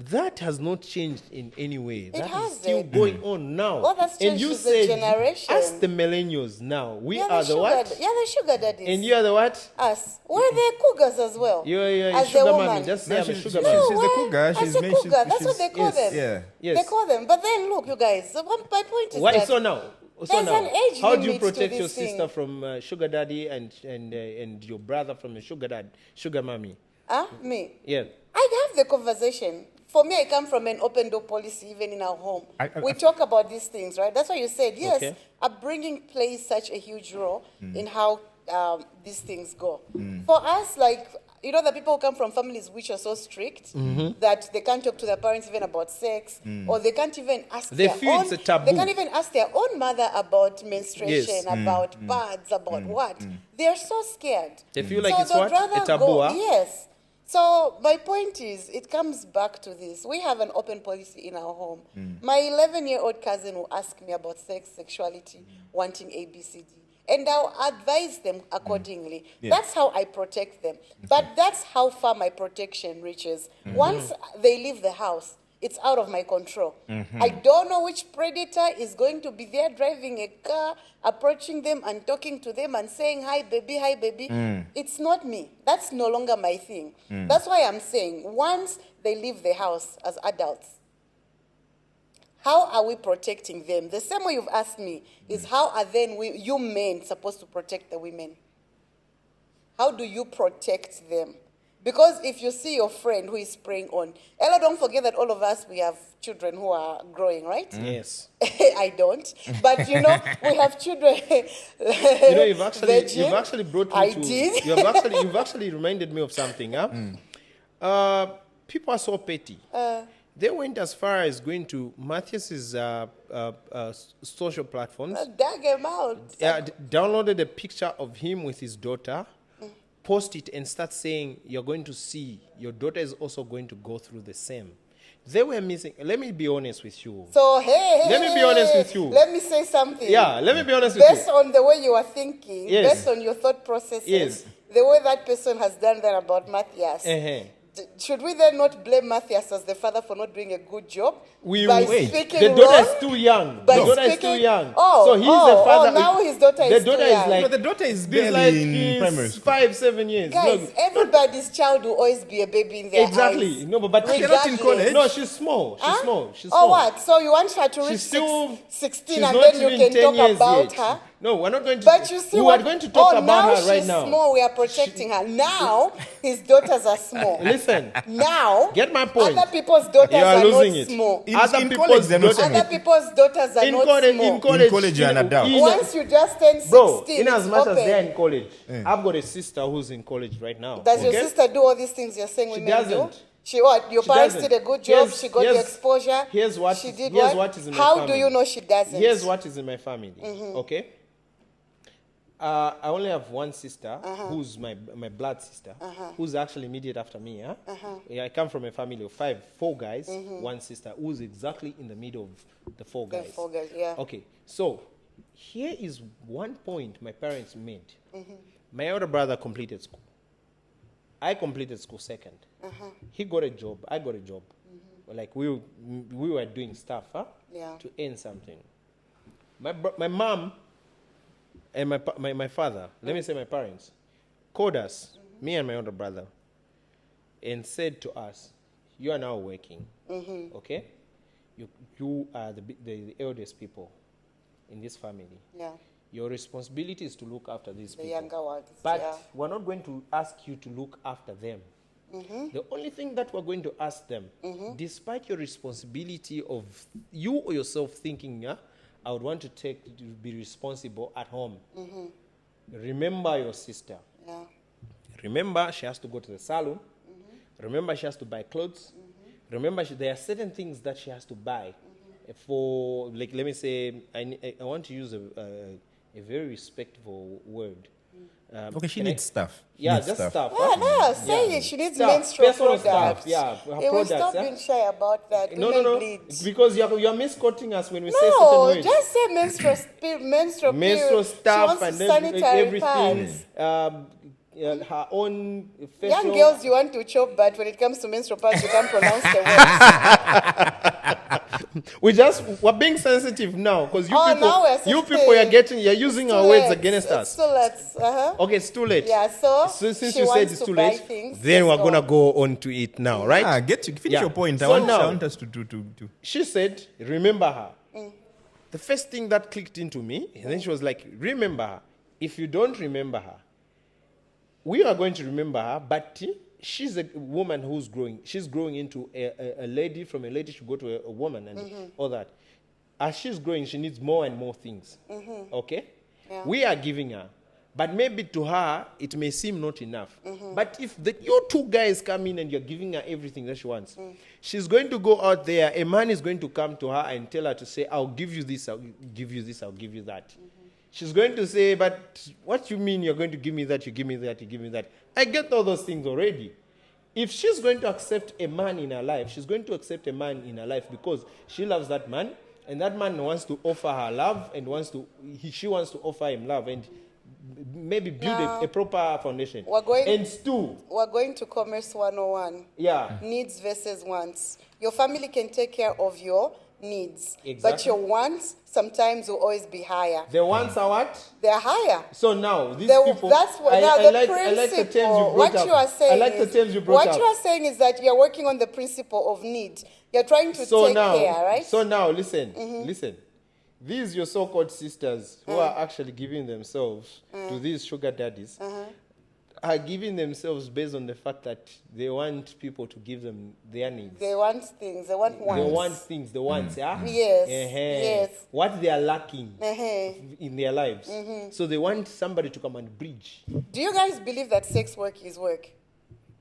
That has not changed in any way. That is still going on now. Well, that's changed with the generation. Us the millennials now, we are the what? Yeah, the sugar daddies. And you are the what? Us. We're the cougars as well. You're as sugar the mommy. woman. Just say I'm a sugar She's mommy. the cougar. She's a cougar. That's what they call them. Yeah. Yes. They call them. But then, look, you guys, my point is Why that... so now? There's an age how do you limit to protect your this thing. sister from sugar daddy and your brother from a sugar mommy? Me? Yeah. I have the conversation. For me, I come from an open door policy, even in our home. We talk about these things, right? That's why you said, yes, upbringing plays such a huge role in how these things go. For us, like, you know, the people who come from families which are so strict that they can't talk to their parents even about sex, or they can't even ask They feel it's a taboo. They can't even ask their own mother about menstruation, about pads, about what. They're so scared. They feel like it's what? A taboo. Yes. So my point is, it comes back to this. We have an open policy in our home. My 11-year-old cousin will ask me about sex, sexuality, wanting ABCD. And I'll advise them accordingly. That's how I protect them. But that's how far my protection reaches. Once they leave the house, it's out of my control. I don't know which predator is going to be there driving a car, approaching them and talking to them and saying, hi, baby, hi, baby. It's not me. That's no longer my thing. That's why I'm saying, once they leave the house as adults, how are we protecting them? The same way you've asked me is how are then you men supposed to protect the women? How do you protect them? Because if you see your friend who is spraying on, Ella, don't forget that all of us, we have children who are growing, right? Yes. I don't. But, you know, we have children. You know, you've actually brought me did. You've actually reminded me of something. People are so petty. They went as far as going to Mathias's social platforms. Dug him out. Downloaded a picture of him with his daughter, post it and start saying, you're going to see, your daughter is also going to go through the same. They were missing. Let me be honest with you. So, let me be honest with you. Let me say something. Yeah, let me be honest with you. Based on the way you are thinking, based on your thought processes, the way that person has done that about Mathias, Should we then not blame Mathias as the father for not doing a good job? We by wait. speaking The daughter wrong? is too young. By The daughter is speaking- too young. Oh, so he's the father. Oh, now his daughter is the daughter too young. is like No, the daughter is he's barely like in primary school. 5-7 years. Guys, No, everybody's child will always be a baby in their exactly. eyes. No, but She's not in college. No, she's small. She's Huh? small. She's Oh, small. what? So you want her to reach She's still 16 she's and not then you even can 10 talk years about yet. her? No, we're not going to. But you see we what? are going to talk about now her right she's now. small, we are protecting her. Now, his daughters are small. Listen, Now, get my point. other people's daughters You are are losing not it. small. In Other college, people's they're not daughters- small. Other people's daughters are in not college, small. in college, college, you're an adult. Once you just turn 16, Bro, in as it's much as open. they're in college, I've got a sister who's in college right now. Does your okay? sister do all these things you're saying She women do? doesn't. She what? Your She parents doesn't. did a good job. Here's- She got the here's- exposure. here's what- she did. here's what is in my How do family. you know she doesn't? Here's what is in my family. Okay. I only have one sister who's my blood sister, who's actually immediate after me. Huh? Yeah, I come from a family of four guys, one sister who's exactly in the middle of the four guys. The four guys, yeah. Okay, so here is one point my parents made. My elder brother completed school. I completed school second. He got a job. I got a job. Like we were doing stuff Yeah. to earn something. My mom and my father, let me say my parents, called us, me and my older brother, and said to us, you are now working, okay? You are the eldest people in this family. Yeah. Your responsibility is to look after these The people. younger ones. But yeah. we're not going to ask you to look after them. The only thing that we're going to ask them, despite your responsibility of you or yourself thinking, I would want to be responsible at home. Remember your sister. Yeah. Remember she has to go to the salon. Remember she has to buy clothes. Remember there are certain things that she has to buy. For, like, let me say, I want to use a very respectful word. Okay, she needs stuff. She Yeah, needs just stuff. Yeah, no, say Yeah. it. She needs Stuff, menstrual personal products. stuff, yeah, her It will products, stop yeah. being shy about that. No, Women no, no. bleed. Because you're misquoting us when we say certain No, words. just say menstrual Menstrual period. She stuff wants and sanitary everything. pads. Her own facial. Young girls, you want to chop, but when it comes to menstrual pads, you can't pronounce the words. We're being sensitive now because you Oh, people, now we're you people sensitive. you're using It's our too words late. against It's us. too late. Okay, it's too late. Yeah, so Since she you said wants it's to too buy late, things, then we're let's gonna go. go on to it now, right? Finish Yeah. your point. So I now- want us to. She said, remember her. The first thing that clicked into me, and then she was like, remember her. If you don't remember her, we are going to remember her, but she's a woman who's growing. She's growing into a lady. From a lady, she'll go to a woman and all that. As she's growing, she needs more and more things. Okay? Yeah. We are giving her. But maybe to her, it may seem not enough. But if your two guys come in and you're giving her everything that she wants, she's going to go out there. A man is going to come to her and tell her to say, I'll give you this, I'll give you this, I'll give you that. She's going to say, but what you mean you're going to give me that, you give me that, you give me that? I get all those things already. If she's going to accept a man in her life, she's going to accept a man in her life because she loves that man, and that man wants to offer her love, and she wants to offer him love, and maybe build a proper foundation. We're going to Commerce 101. Yeah. Needs versus wants. Your family can take care of your needs, but Exactly. your wants sometimes will always be higher. The wants are what? They're higher. So now, these The- people... That's what, now I the like principle. the terms you brought What up. you are saying I like the is- terms you brought what up. you are saying is that you're working on the principle of need. You're trying to take care, right? So now, listen. These your so-called sisters who are actually giving themselves to these sugar daddies are giving themselves based on the fact that they want people to give them their needs. They want things. They want wants. They want things, the wants, yeah? Yes, Yes. What they are lacking in their lives. So they want somebody to come and bridge. Do you guys believe that sex work is work?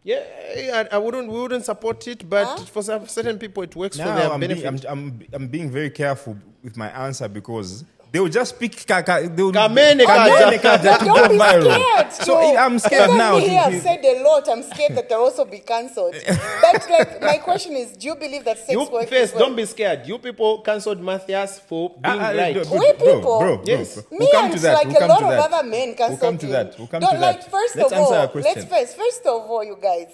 Yeah, we wouldn't support it, but for some certain people it works for their benefit. I'm being very careful with my answer because They will just pick Kamene kaja to Don't go be viral. scared. So I'm scared Even now. me here, I've said a lot. I'm scared that they'll also be cancelled. But like, my question is, do you believe that sex You work first, is don't be scared. You people cancelled Matthias for being right. We people, Yes. me We'll come and to that. like We'll a come lot to of that. other men cancelled We'll come to him. that. We'll come Don't, to like, that. first Let's of answer all, our question. first of all, you guys,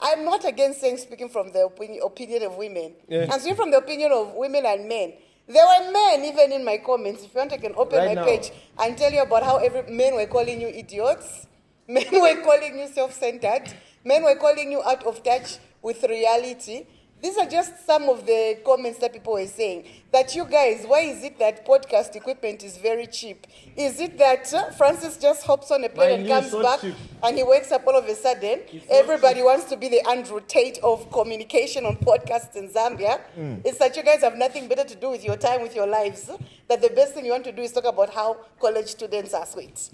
I'm not against saying speaking from the opinion of women. I'm speaking from the opinion of women and men. There were men even in my comments. If you want, I can open Right my now. page and tell you about how men were calling you idiots, men were calling you self-centered, men were calling you out of touch with reality. These are just some of the comments that people were saying. That you guys, why is it that podcast equipment is very cheap? Is it that Francis just hops on a plane and comes back and he wakes up all of a sudden? Everybody wants to be the Andrew Tate of communication on podcasts in Zambia. It's that you guys have nothing better to do with your time, with your lives. That the best thing you want to do is talk about how college students are sweet.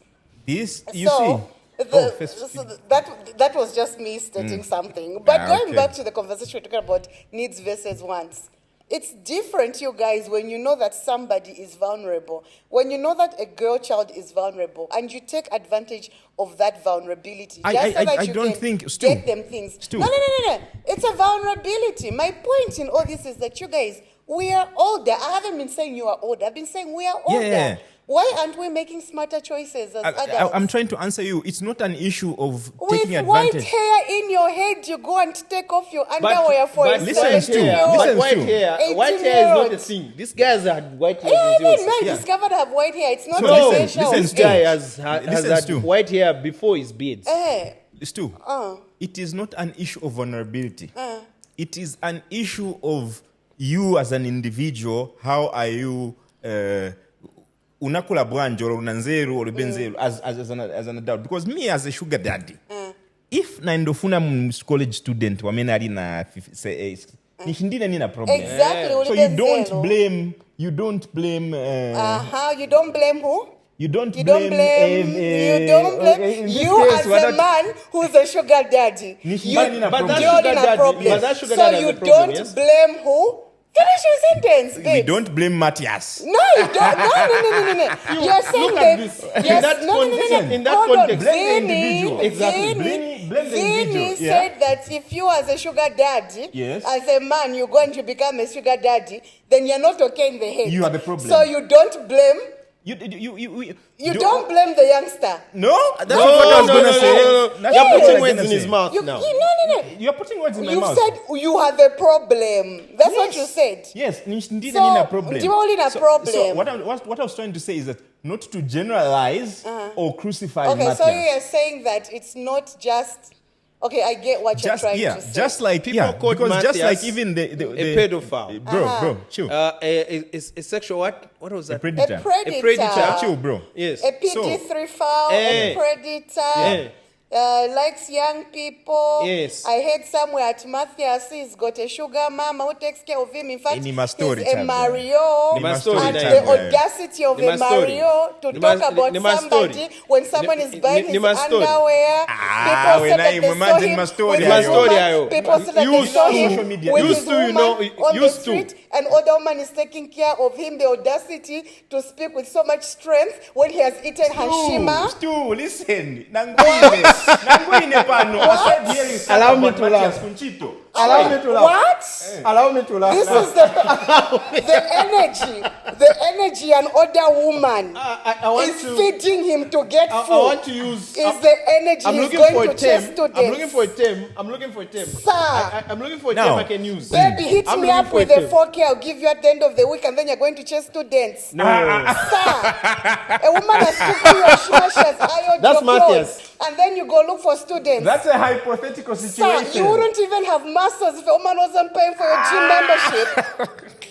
This, you see. So that was just me stating something. But going back to the conversation we're talking about needs versus wants. It's different, you guys, when you know that somebody is vulnerable. When you know that a girl child is vulnerable and you take advantage of that vulnerability. I don't think, Stu, get them things. Stu. No. It's a vulnerability. My point in all this is that you guys, we are older. I haven't been saying you are older. I've been saying we are older. Yeah. Why aren't we making smarter choices as adults? I'm trying to answer you. It's not an issue of With taking white advantage. hair in your head, you go and take off your underwear for a listen, Stu, 17-year-old. listen, White Stu. hair is not a 18-year-old. thing. These guys had white hair. Yeah, since even they were men six. discovered I have white hair. It's not So a listen, facial listen, This Stu. guy age. has Listen, had Stu. white hair before his beard. Stu, it is not an issue of vulnerability. It is an issue of you as an individual. How are you unakula bwanjo or unanzeru or benzeru as an adult? Because me as a sugar daddy, if naindofuna college student wamena ali na nishindine nina problem. Exactly. So you don't blame you don't blame who? You don't You blame you as a man who's a sugar daddy. But that You're sugar in a daddy, problem. but that sugar So daddy has you a problem, don't yes? blame who? Finish your sentence, we babe. don't blame Matthias. No, you don't. No. You're saying look at that. this. Yes, In that Hold on. context, blame the individual. Exactly. Blame the Vinny individual. said that if you as a sugar daddy, Yes. as a man, you're going to become a sugar daddy, then you're not okay in the head. You are the problem. So you don't blame. You don't blame the youngster. No, that's what I was gonna say. That's You're what I putting was words gonna in his say. mouth You, now. no. You're putting words in my You mouth. said you have a problem. That's what you said. Yes, indeed, So, a problem. you're all in a problem. So what I was trying to say is that not to generalize or crucify Okay, Matthias. so you're saying that it's not just. Okay, I get what you're trying to say. Just like People called because just Matthias like even the a pedophile. bro, chill. A sexual what? What was that? A predator. A predator. A predator. Chill, bro. Yes. A PG3 foul, a predator, likes young people. Yes. I heard somewhere at Mathias he's got a sugar mama who takes care of him. In fact, Ni story he's a time, Mario. Ni story And time, the yeah. audacity of Ni a Mario to Ni talk mas- about ni mas somebody story. when someone is buying Ni his mas story. underwear. People when said I that they saw imagine him my story, with Ni mas his story, woman. ayo. People said that You they saw too. him Social media. with You his too, you woman know, on you the too. street. An older woman is taking care of him, the audacity to speak with so much strength when he has eaten Hashima. Stu, listen. Nanguine pano. I said here you Allow me about to Matthias laugh. Kunchito. Allow me to laugh. What? Allow me to laugh. This is the energy an older woman I want is to. feeding him to get I food. want to use. Is the energy I'm he's looking going for to a chase term. students. I'm looking for a term. I'm looking for a term. Sir. I'm looking for a term Now. I can use. Baby, hit I'm me looking up for a with a term. 4K. I'll give you at the end of the week, and then you're going to chase students. No. Sir, a woman has cooked you your shima, she has ironed That's your Matthias. clothes, and then you go look for students. That's a hypothetical Sir, situation. you wouldn't even have muscles if a woman wasn't paying for your gym membership.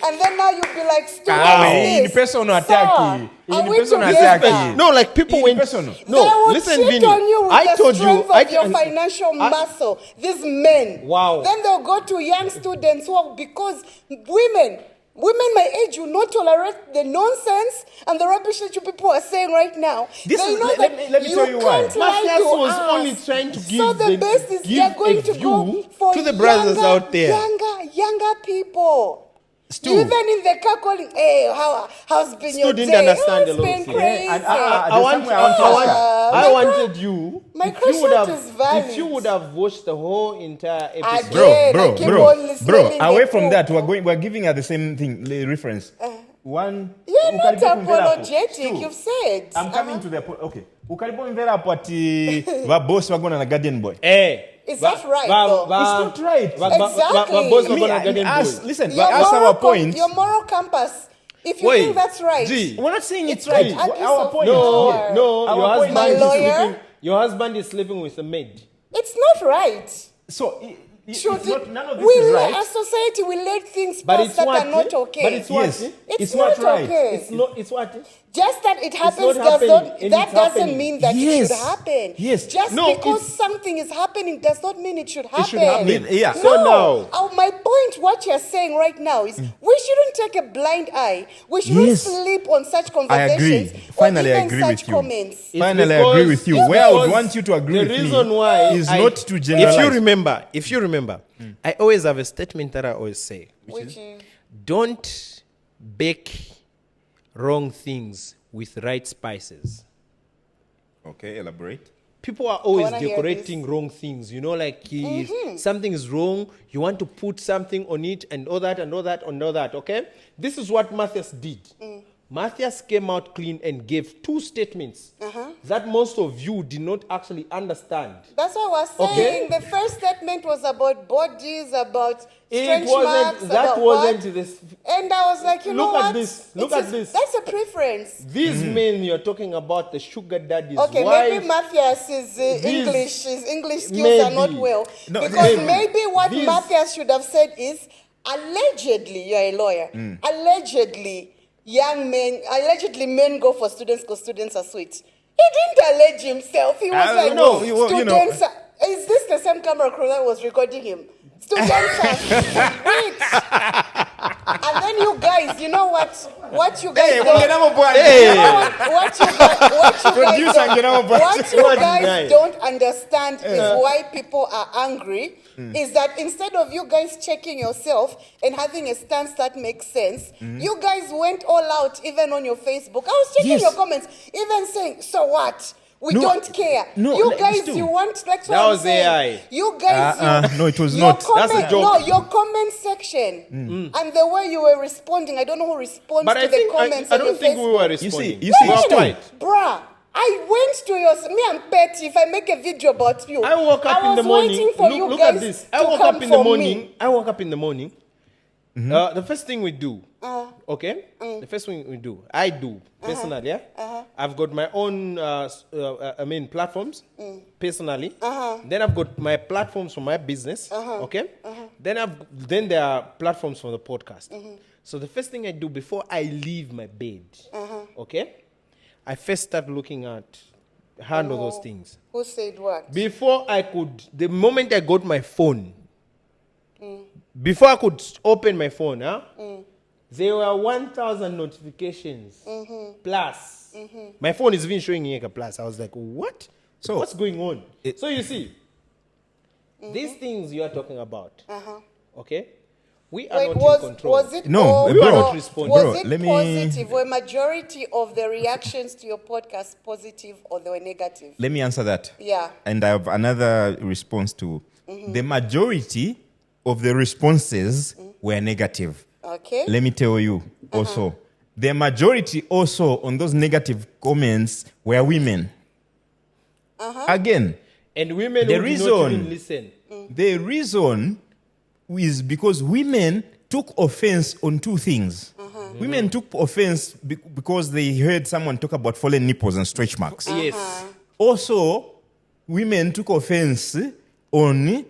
And then now you'd be like, Stu, in what's this? personal Sir, attack. are In we personal together? attack. No, like people In went. personal. They No, will listen, cheat Vinny. on you with I the told you. strength of your financial muscle. These men. Wow. Then they'll go to young students who are, because women my age will not tolerate the nonsense and the rubbish that you people are saying right now. This they is- know let that me tell you why. can't lie Matthias to was us. only trying to give So the best is give they're going a to go view for to the brothers younger, out there. Younger people. Stu. Even in the car calling, hey, how's been your day? Stu didn't understand It's a lot been of things. crazy. I wanted you. My question is valid. If you would have watched the whole entire episode. Bro, away from that, we're giving her the same thing, reference. One. You're not apologetic, you've said. I'm coming to the point. Okay. Ukaribo mvera hapo ati va boss wagona na guardian boy. Is that right though? It's not right. Exactly. Listen, ask our point. Your moral compass. If you think that's right. We're not saying it's right. Our point. No, your husband is sleeping with a maid. It's not right. So none of this we is right. As society, we let things pass that are not okay. But it's what? Yes. It's not right. Okay. It's what? Just that it happens doesn't mean that it should happen. Yes. Just because something is happening does not mean it should happen. It should happen. Yeah. No. So now, my point, what you're saying right now is we shouldn't take a blind eye. We shouldn't sleep on such conversations. I agree. Finally, I agree with you. Comments. Finally, I agree with you. Where I would want you to agree with me is not to generalize. If you remember, I always have a statement that I always say, which is, don't bake wrong things with right spices. Okay, elaborate. People are always decorating wrong things, like something is wrong, you want to put something on it and all that, okay? This is what Mathias did. Mathias came out clean and gave two statements that most of you did not actually understand. That's what I was saying. Okay? The first statement was about bodies, about stretch marks, that wasn't this. And I was like, look at this. Look at this. That's a preference. These men you're talking about, the sugar daddies. Okay, maybe Mathias' English skills are not well. Because maybe what Mathias should have said is, allegedly, you're a lawyer, allegedly men go for students because students are sweet. He didn't allege himself. He was students. Is this the same camera crew that was recording him? Students are sweet. And then you guys, you know what you guys don't understand is why people are angry. Is that instead of you guys checking yourself and having a stance that makes sense, you guys went all out even on your Facebook. I was checking your comments, even saying, so what? We don't care. No, you guys, you want, like what I'm saying. AI. You guys, no, it was not. That's a joke. No, your comment section and the way you were responding, I don't know who responds to the comments. I don't think we were responding. You see, right. Bruh, I went to your... Me and Petty, if I make a video about you, I woke up in the morning. Waiting for you look guys at this. to come for me. I woke up in the morning. The first thing we do, okay? The first thing we do, I do personally, I've got my own, platforms personally. Then I've got my platforms for my business, okay? Then there are platforms for the podcast. So the first thing I do before I leave my bed, okay? I first start looking at handle those things. Who said what? Before I could, the moment I got my phone, before I could open my phone, there were 1,000 notifications plus. My phone is even showing me a plus. I was like, what? So what's going on? So you see, these things you are talking about, okay? We are not in control. Was it we are not responding. Was it positive? Were majority of the reactions to your podcast positive or they were negative? Let me answer that. Yeah. And I have another response to the majority of the responses were negative. Okay. Let me tell you also. The majority also on those negative comments were women. Again. And women who did not even listen. The reason is because women took offense on two things. Women took offense because they heard someone talk about fallen nipples and stretch marks. Yes. Also, women took offense on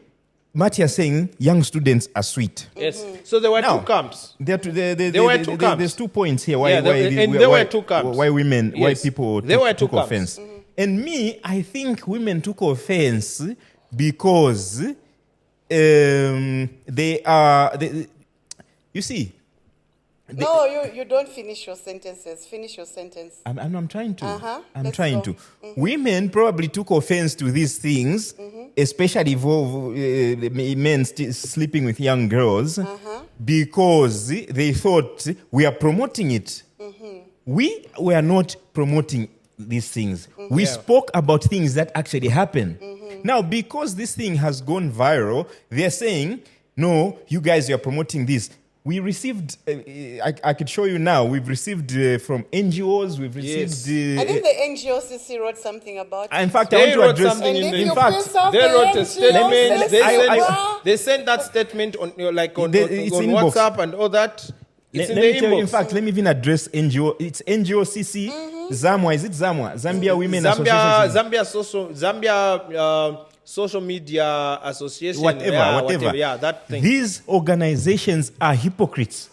Mathias saying young students are sweet. Yes. So there were two camps. There were two camps. There's 2 points here. Why were two camps. Why people took offense. Mm-hmm. And me, I think women took offense because they are... you see... No, you don't finish your sentences. Finish your sentence. I'm trying to. I'm Let's trying go. to. Women probably took offense to these things, especially for men sleeping with young girls, because they thought we are promoting it. We were not promoting these things. We spoke about things that actually happen. Now, because this thing has gone viral, they're saying, no, you guys are promoting this. We received, I could show you now, we've received from NGOs, we've received... I think the NGOCC wrote something about it. In fact, I want to address... They wrote a statement. They sent that statement on WhatsApp and all that. It's in the inbox. In fact, let me even address NGO. It's NGOCC ZAMWA. Is it ZAMWA? Zambia Women Association. Zambia Social Media Association. Whatever. Yeah, that thing. These organizations are hypocrites.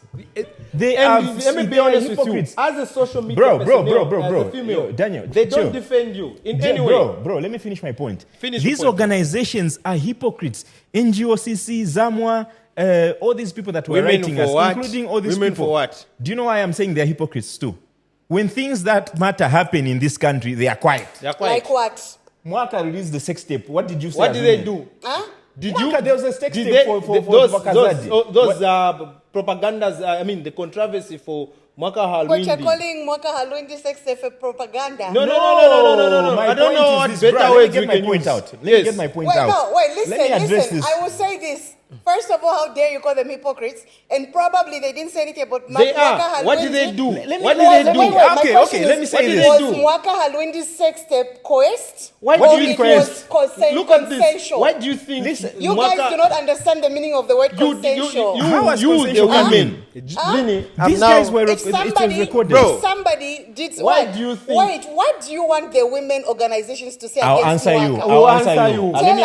Let me be honest with you. As a social media bro, as a female, Daniel, they don't defend you in any way. Bro, let me finish my point. These organizations are hypocrites. NGOCC, ZAMWA, all these people that were writing us, including all these women people. For what? Do you know why I'm saying they're hypocrites too? When things that matter happen in this country, they are quiet. Like what? Mwaka released the sex tape. What did you say? What did they do? Huh? There was a sex tape for those propagandas, the controversy for Mwaka Halwindi. But you're calling Mwaka Halwindi sex tape for propaganda? No. My I don't know what point is this, better bro. words we Let me can use. Let me get my point out. Listen. I will say this. First of all, how dare you call them hypocrites? And probably they didn't say anything about Mwaka Halwindi. What did they do? Okay, let me say this. Was Mwaka Halwindi's sex tape coerced? Why do you coerced? Look at this. Why do you think you guys do not understand the meaning of the word consensual? The women. These guys were it was recorded. If somebody did why do you think? Wait, what do you want the women organizations to say I'll against answer Mwaka? you. I'll answer you. Let me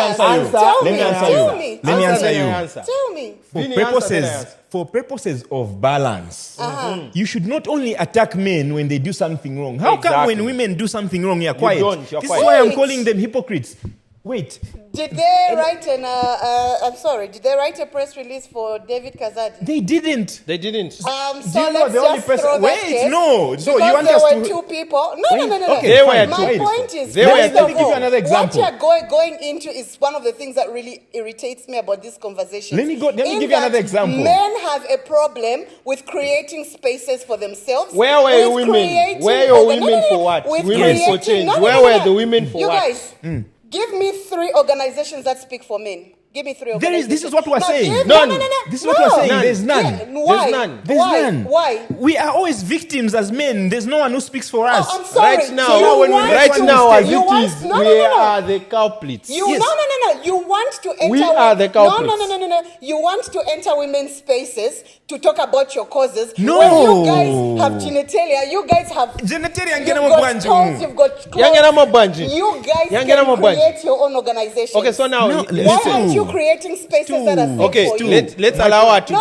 answer you. Tell me. For purposes of balance, you should not only attack men when they do something wrong. How come when women do something wrong, you're quiet? This is why I'm calling them hypocrites. Wait. Did they write did they write a press release for David Kazadi? They didn't. So Do you know let's the only just person? throw that case. No. So you want there us were to... two people. No. Okay, My point is, let me give you another example. What you're going into is one of the things that really irritates me about this conversation. Let me give you another example. Men have a problem with creating spaces for themselves. Where were your women? Where are your women for what? Women for change. Where were the women for what? You guys, give me 3 organizations that speak for men. Give me 3 organizations. This is what we're saying. None. This is what we're saying. There's none. Yeah, There's none. Why? We are always victims as men. There's no one who speaks for us. I'm sorry. Right now, as it is, we are the culprits. No. You want to enter. We are the culprits. No. You want to enter women's spaces to talk about your causes. No. When you guys have genitalia, you guys have Genitalia, you've got clothes. You guys can create your own organization. Okay, so now why aren't you creating spaces that are safe for you? Let's allow her to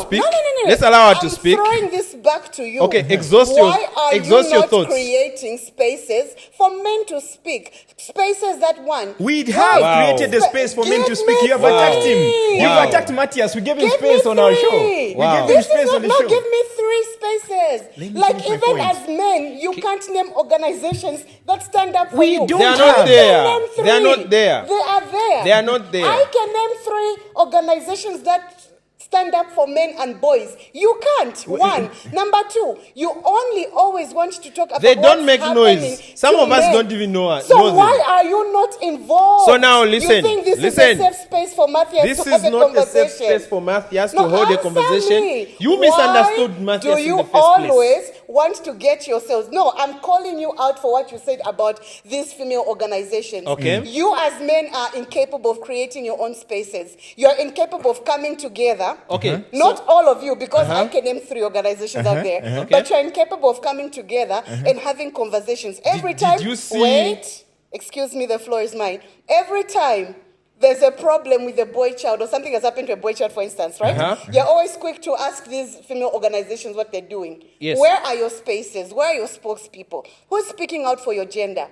speak. Let's allow her to speak. I'm throwing this back to you. Okay, exhaust your thoughts. Why are you not creating spaces for men to speak? Spaces that we have created a space for men to speak. You have attacked him. You've attacked Mathias. We gave him space on our show. We gave him space on the show. Give me 3 spaces. Like even as men, you can't name organizations that stand up for you. They are not there. They are not there. They are there. They are not there. I can name 3 organizations that stand up for men and boys. You can't. 1. Number 2, you only always want to talk about they don't make happening noise. Some of us don't even know. So why are you not involved? So now listen. You think this is a safe space for Mathias to have a conversation? This is not a safe space for Mathias to hold a conversation. You misunderstood Mathias in the first place. Do you always want to get yourselves? No, I'm calling you out for what you said about these female organizations. Okay. You as men are incapable of creating your own spaces. You're incapable of coming together. Okay. Not all of you, because I can name 3 organizations out there. But you're incapable of coming together and having conversations. Every time, did you see... Wait, excuse me, the floor is mine. Every time there's a problem with a boy child or something has happened to a boy child, for instance, right? You're always quick to ask these female organizations what they're doing. Yes. Where are your spaces? Where are your spokespeople? Who's speaking out for your gender?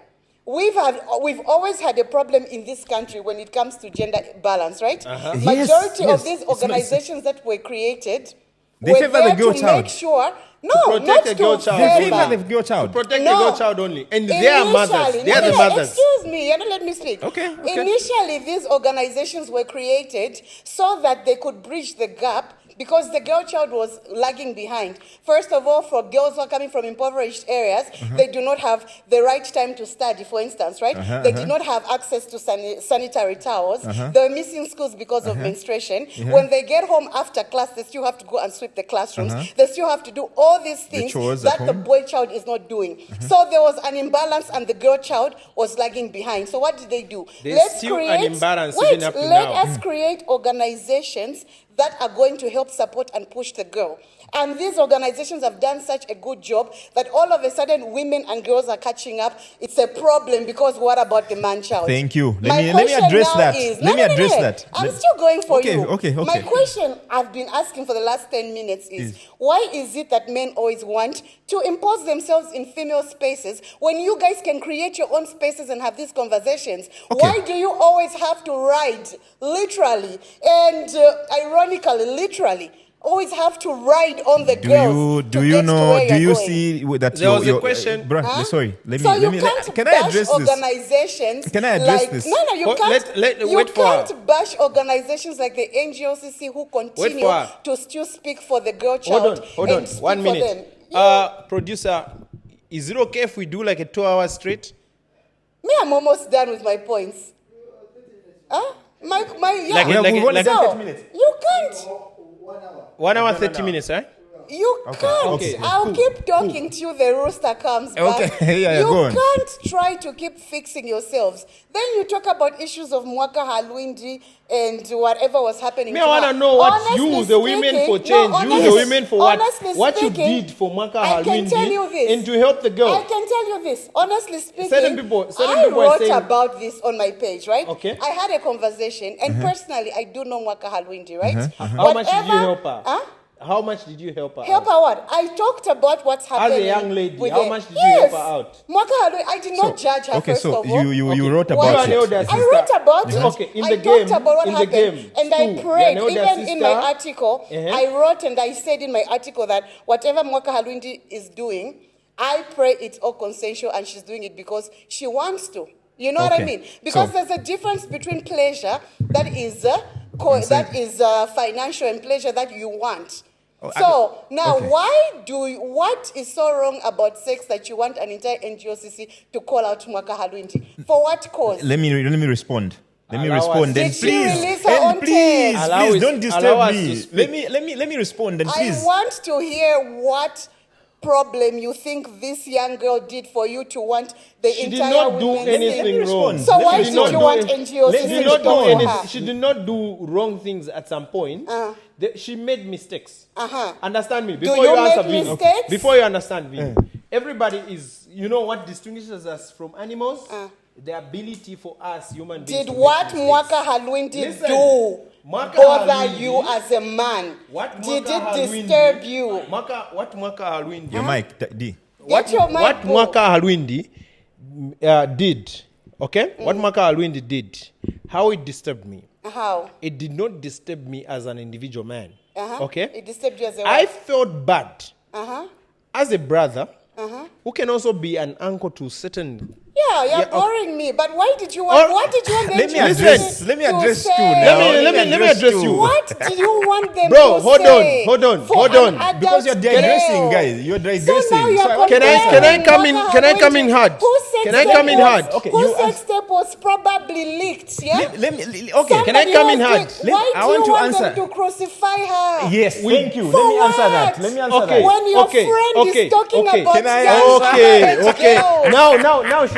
We've always had a problem in this country when it comes to gender balance, right? Majority of these organizations that were created they were favor there the girl to child. make sure to protect the girl child. They favor the girl child. To protect the girl child only. And they are mothers. They are the mothers. Excuse me, you're not letting me speak. Okay. Initially, these organizations were created so that they could bridge the gap because the girl child was lagging behind. First of all, for girls who are coming from impoverished areas, they do not have the right time to study, for instance, right? They did not have access to sanitary towels. They were missing schools because of menstruation. When they get home after class, they still have to go and sweep the classrooms. They still have to do all these things that the boy child is not doing. So there was an imbalance, and the girl child was lagging behind. So what did they do? There's still an imbalance even up to now. Let us create organizations that are going to help support and push the girl. And these organizations have done such a good job that all of a sudden women and girls are catching up. It's a problem because what about the man child? Thank you. Let me address that. Let me address that. I'm still going for you. Okay. My question I've been asking for the last 10 minutes is why is it that men always want to impose themselves in female spaces when you guys can create your own spaces and have these conversations? Why do you always have to ride, literally, and ironically, literally, always have to ride on the girls? Do you see that there was a question? Sorry, can I address organizations? Can I address this? No, you can't. You can't bash organizations like the NGOCC who continue to still speak for the girl child. Hold on. 1 minute. Producer, is it okay if we do like a 2 hour straight? Me, I'm almost done with my points. We've only done 30 minutes. You can't. 1 hour, 30 minutes, right? You can't. Okay. I'll keep talking till the rooster comes back. You can't try to keep fixing yourselves. Then you talk about issues of Mwaka Halwindi and whatever was happening. Me, I want to know what you, the women for change, you, the women for what you did for Mwaka Halwindi and to help the girl. I can tell you this. Honestly speaking, I wrote about this on my page, right? Okay. I had a conversation, and personally, I do know Mwaka Halwindi, right? How much did you help her? How much did you help her Help her what? I talked about what's happening. As a young lady, how much did you help her out? Mwaka Halwindi, I did not judge her, first of all. You wrote about it. I wrote about it. Okay, I talked about what happened. And I prayed, even in my article, I wrote and I said in my article that whatever Mwaka Halwindi is doing, I pray it's all consensual and she's doing it because she wants to. You know what I mean? Because there's a difference between pleasure that is financial and pleasure that you want. What is so wrong about sex that you want an entire NGOCC to call out Mwaka Halwindi? For what cause? Let me respond. Then please don't disturb me. Let me respond and please. I want to hear what problem you think this young girl did for you to want the she entire did not do anything wrong. So why did you want NGOs? She did not do wrong things at some point. She made mistakes. Understand me? Before you understand me, everybody is, you know what distinguishes us from animals? The ability for us human beings. Did what Mwaka Halwindi do bother you as a man? Did it disturb you? What Mwaka Halwindi? Your mic, D. What Mwaka Halwindi did, okay? What Mwaka Halwindi did, how it disturbed me. How? It did not disturb me as an individual man. Okay? It disturbed you as a wife. I felt bad as a brother who can also be an uncle to certain. Yeah, you're boring me. But why did you want? What did you want them Let me address Stu now. Let me address you. What did you want them to say? Hold on. Because you're digressing, guys. You're digressing. Can I come in hard? Can I come in hard? Okay. Whose sex tape was probably leaked? Yeah. Okay. Can I come in hard? Why do you want them to crucify her? Yes. Thank you. Let me answer that. When your friend is talking about okay.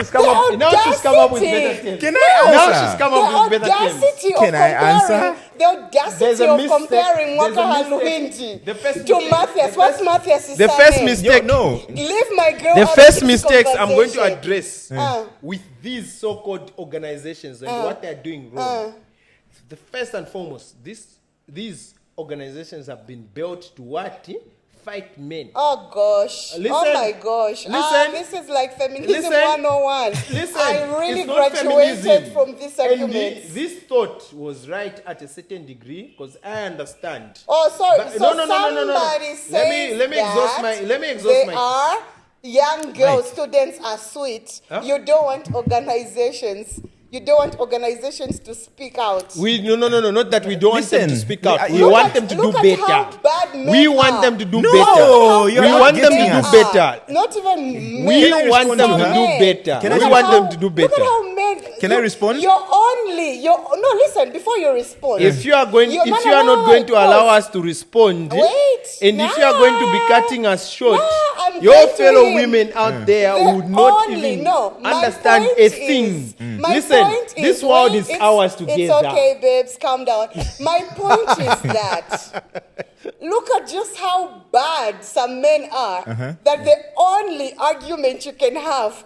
Now she's come up with better things. Can I answer? Now she's come up with better things. Can I answer? The audacity of comparing Mwaka Halwindi to Mathias. What's Mathias is saying? The first mistake. No. Leave my girl. The first mistakes I'm going to address with these so-called organizations and what they're doing wrong. The first and foremost, these organizations have been built to what? Fight men. Oh gosh. Oh my gosh. This is like feminism 101. I really graduated from this argument. And this thought was right at a certain degree because I understand. Oh, sorry. But, somebody says let me exhaust they my are young girls, students are sweet. You don't want organizations You don't want organizations to speak out. No, not that we don't want them to speak out. We Look want at- them to do look at better. how bad men We want are. them to do No, better. you're We not want them to getting do us. better. Not even We men. want them respond to to do men. better. Can I We respond? want them to do Look at better. how men. Can I respond? No, listen, before you respond. If you are not going to allow us to respond, Wait, and if you are going to be cutting us short, I'm your going to fellow him. women out there The would not only- even no, my understand point a thing. my Listen, point this is world when is it's- ours together. It's okay, babes, calm down. My point is that look at just how bad some men are. That the only argument you can have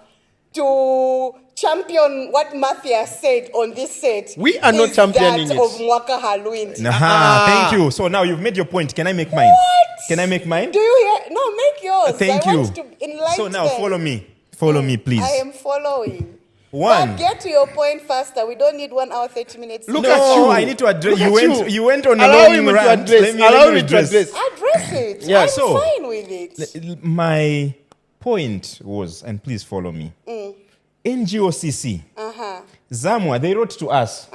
to champion what Mathias said on this set. We are not is championing that it. of Mwaka Halwindi. Thank you. So now you've made your point. Can I make mine? What? Can I make mine? Do you hear? No, make yours. Thank I you. want to enlighten. So now follow me. Follow me, please. I am following. One. But get to your point faster. We don't need 1 hour, 30 minutes. Look No, at you. I need to address. Look at You went on a Allow long him to rant. address. Let me Address. Address it. Yeah, I'm so- fine with it. My point was, and please follow me. NGOCC ZAMWA, they wrote to us.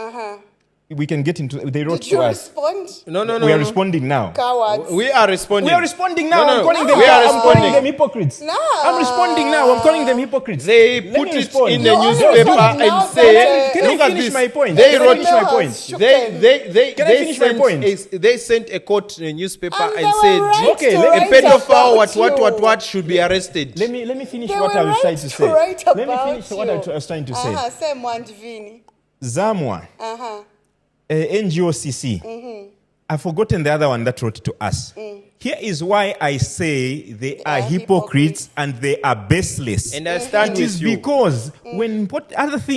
We can get into. They wrote Did you to us. respond? No. We are responding now. Cowards. We are responding. We are responding now. No, I'm calling no. them. We are I'm calling responding. them hypocrites. No. I'm responding now. I'm calling them hypocrites. They Let put me it respond. in You the only newspaper respond now and say, that, Can I look at finish this. my point? They Can I wrote finish my point? They finish my sent point? they sent a quote in a newspaper And and they were said, right Okay, to let me- a write pedophile, about what should be arrested. Let me finish They what were I was trying to right say. write Let me about finish what I was trying to say. Say Mwandvini. ZAMWA, NGOCC. I've forgotten the other one that wrote to us. Here is why I say they are hypocrites and they are baseless. And I stand It with is you. because when important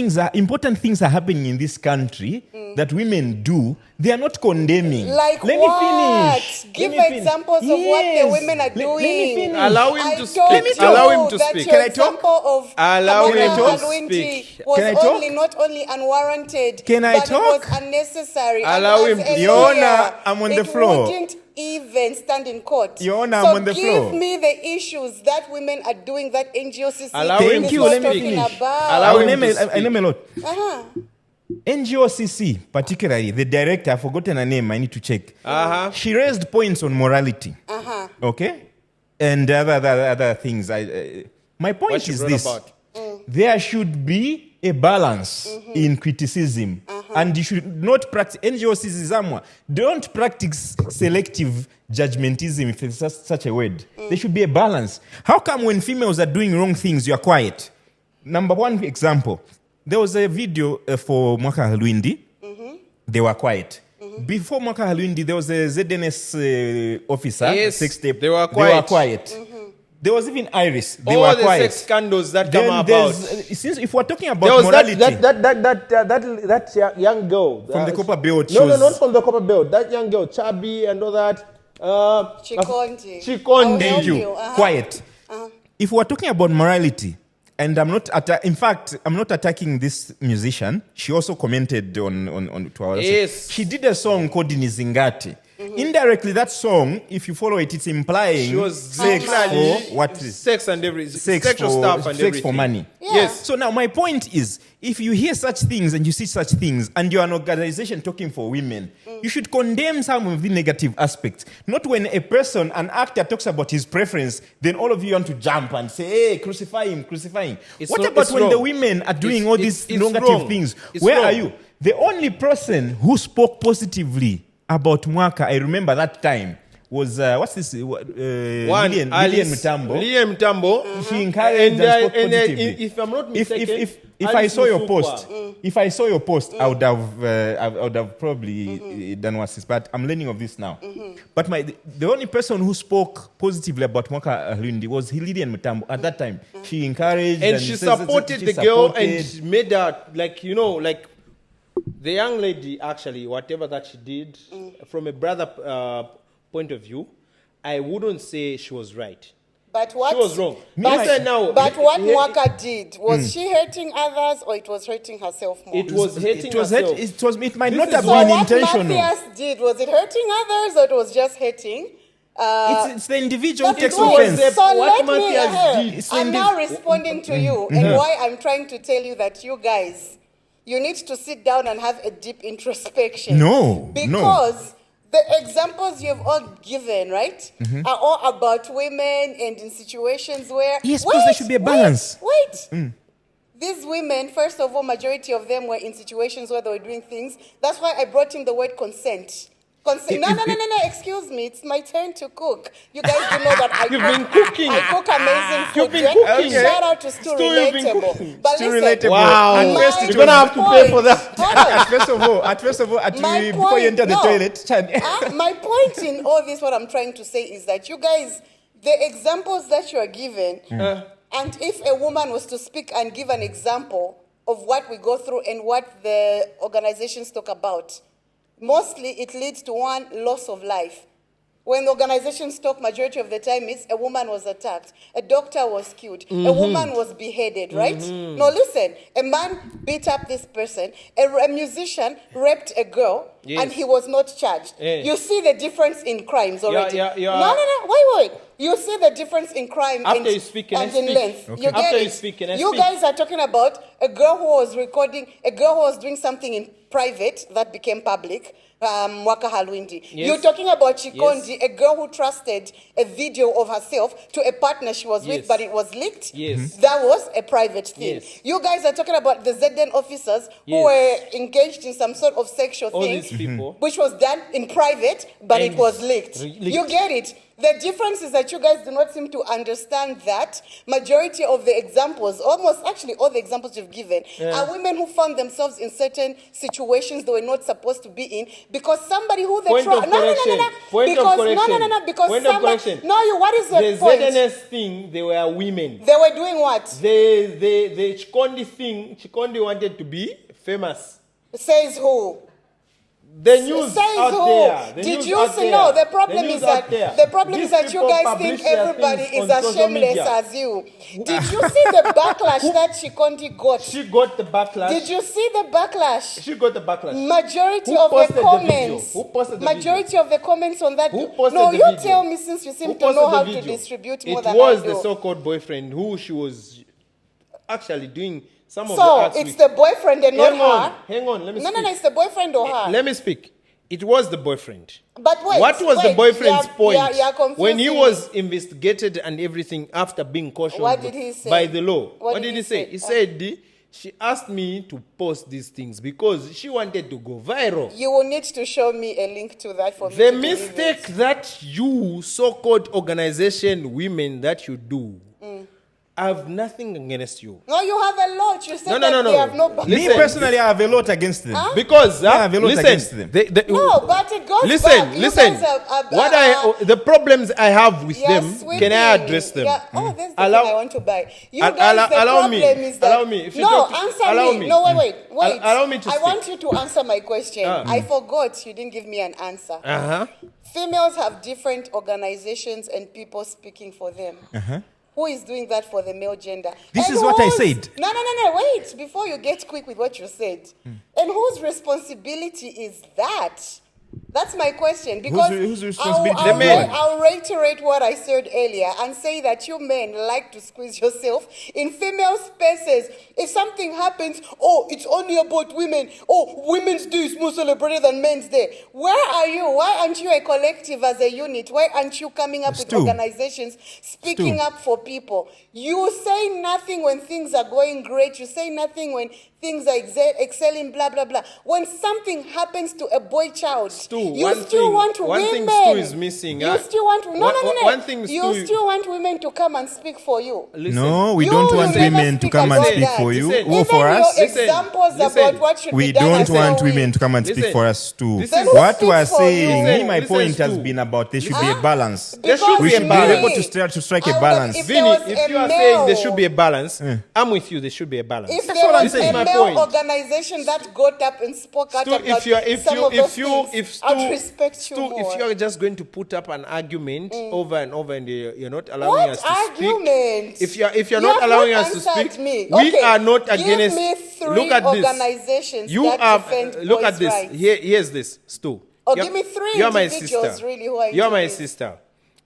things are happening in this country that women do, they are not condemning. Like Let what? me finish. Give Let me finish. examples of what the Yes. women are Let me doing. finish. Allow him I to told speak. you Allow him to that speak. your Can I talk? example of Allow Kamala him to Halwindi speak. was Can I talk? not only unwarranted, Can I but talk? it was unnecessary. Allow And him as to a speak. Your lawyer, Honor, I'm on the floor. It wouldn't even stand in court. Your Honor, so I'm on the give floor. me the issues that women are doing that NGOCC Allow Thank is you. not Let me talking finish. about. Allow I him name to I name a lot. Uh-huh. NGOCC, particularly the director, I've forgotten her name. I need to check. She raised points on morality. Okay, and other things. My point What she is brought this: about. there should be a balance in criticism, and you should not practice. NGOCC ZAMWA, don't practice selective judgmentism, if there's such a word. There should be a balance. How come when females are doing wrong things, you are quiet? Number one example. There was a video for Mwaka Halwindi. They were quiet. Before Mwaka Halwindi, there was a ZNS officer. Yes, sex tape. they were quiet. There was even Iris. They All were the quiet. sex scandals that Then come about. there's- since if we're talking about There was morality, that young girl from the Copper Belt No, shows, not from the Copper Belt. That young girl, chubby and all that. Chikondi. Chikondi. Thank you. Uh-huh. Quiet. If we're talking about morality, and I'm not attacking this musician. She also commented on to our Yes. She did a song called Nizingati. Indirectly, that song, if you follow it, it's implying She was sex literally for what is sex and everything, sex sexual for stuff and sex everything. for money. Yeah. Yes. So now my point is, if you hear such things and you see such things, and you're an organization talking for women, you should condemn some of the negative aspects. Not when a person, an actor, talks about his preference, then all of you want to jump and say, "Hey, crucify him, crucify him." It's What not- about it's when wrong. the women are doing all these it's negative wrong. things? It's Where wrong. are you? The only person who spoke positively about Mwaka, I remember that time, was what's this? Lillian Mutambo. Lillian Mutambo. She encouraged and spoke and, positively. if I'm not If mistaken, I Alice saw your Musukwa. post, if I saw your post, I would have probably done what's this. But I'm learning of this now. But the only person who spoke positively about Mwaka Halwindi was Lillian Mutambo at that time. She encouraged and she supported the girl and supported. made her like the young lady actually whatever that she did from a brother point of view, I wouldn't say she was right. But what? She was wrong. But, Listen now. but what Mwaka did, was she hurting others or it was hurting herself more? It was hating herself. It might This not is have so been what intentional. Mathias did, was it hurting others or it was just hurting? It's the individual who That's takes the point. offense. So What let me Mathias hear. did. It's I'm the now responding to you and why I'm trying to tell you that you guys, you need to sit down and have a deep introspection. No. Because the examples you've all given, right, are all about women and in situations where... Yes, because there should be a balance. Wait. These women, first of all, majority of them were in situations where they were doing things. That's why I brought in the word consent. No, excuse me. It's my turn to cook. You guys do know that You've been cooking. I cook amazing food. You've been cooking. Shout out to Stu Relatable. But Stu listen, Relatable. Wow. And first You're it going to was- have to pay for that. Hold on. At first of all, My before you enter the point- toilet, My point in all this, what I'm trying to say is that you guys, the examples that you are given, and if a woman was to speak and give an example of what we go through and what the organizations talk about, mostly it leads to one, loss of life. When the organizations talk, majority of the time is a woman was attacked, a doctor was killed, a woman was beheaded, right? No, listen, a man beat up this person, a musician raped a girl, and he was not charged. You see the difference in crimes already. No, wait. You see the difference in crime After you speak, and in length. Okay. You get After it? you speak, can I You speak? guys are talking about a girl who was recording, a girl who was doing something in private that became public. Mwaka Halwindi. Yes. You're talking about Chikondi, a girl who trusted a video of herself to a partner she was with, but it was leaked. Yes. That was a private thing. Yes. You guys are talking about the ZN officers who were engaged in some sort of sexual All thing, these people. which was done in private, but And it was leaked. leaked. You get it? The difference is that you guys do not seem to understand that majority of the examples, almost actually all the examples you've given, are women who found themselves in certain situations they were not supposed to be in because somebody who they Point of correction. Point of correction. because Point of somebody, correction. what is the The point? ZNS thing, they were women. They were doing what? The Chikondi thing, Chikondi wanted to be famous. Says who? The news Says out who? there. The Did news you out see? there. No, the problem news is that out there. the problem These is that you people guys publish think their everybody things is on as social shameless media. as you. Did you see the backlash that Chikondi got? She got the backlash. Did you see the backlash? She got the backlash. Majority Who of the posted the comments. video? Who posted the majority of the comments on that. Who posted no, the you video? tell me since you seem Who to posted know the how to video? distribute more It than was I do. the so-called boyfriend who she was actually doing some of the So acts it's with. the boyfriend and not her. Hang on, let me speak. No, it's the boyfriend or her. Let me speak. It was the boyfriend. But wait, what was the boyfriend's point you're when he confusing was investigated and everything after being cautioned What did he say? by the law? What What did did he he say? say? He said she asked me to post these things because she wanted to go viral. You will need to show me a link to that for me The to believe mistake it. that you so-called organization women that you do, I have nothing against you. No, you have a lot. You said No, that they have no... me Listen. personally, I have a lot against them. Because I have a lot against listen, them. No, but it goes listen, back. You listen. guys are, What the problems I have with you're them, can I sweeping. address them? Yeah. Oh, that's the Allow- thing I want to buy. You Al- guys, the allow problem me. is that... Allow me. If you no, talk- answer allow me. me. No, wait. Allow me to I speak. want you to answer my question. I forgot you didn't give me an answer. Uh-huh. Females have different organizations and people speaking for them. Who is doing that for the male gender? This And is what I whose- said. No, wait, before you get quick with what you said. And whose responsibility is that? That's my question. Because whose responsibility? I'll, The men. I'll reiterate what I said earlier and say that you men like to squeeze yourself in female spaces. If something happens, oh, it's only about women. Oh, Women's Day is more celebrated than Men's Day. Where are you? Why aren't you a collective as a unit? Why aren't you coming up with Stu. organizations speaking Stu. up for people? You say nothing when things are going great. You say nothing when things are excelling, blah, blah, blah. When something happens to a boy child, Stu, you one still thing- want one women. thing Stu is missing, You still want... No. one thing You Stu- still want women to come and speak for you. Listen. No, we You don't will want never women to speak come and about speak that. for you Listen. or Even for us. your Listen, examples listen. about what should We be done don't are so want weak. women to come and speak Listen. for us too. This Then is- who What we are speaks for you? saying, Listen, my listen, point has Stu. been about there should be a balance. There should Because be We a should be balance. able to strike a I would- balance. if Vinny, there was if a you are male- saying there should be a balance, I'm with you. There should be a balance. If That's there what I'm was saying. a My male point. organization that got up and spoke out Stu, about if you are, if some you, of those if you, things, if Stu, I'd respect you Stu, more. if you are just going to put up an argument over and over, and you're not allowing What us to argument? speak, if you're You not have allowing not us to answered speak, me. we Okay, are not give against. me three Look at this. organizations You that are. defend Look boys' at this. rights. Here's this, Stu. Oh, You're- give me three You're my individuals, sister. really, who are You're into my this. sister.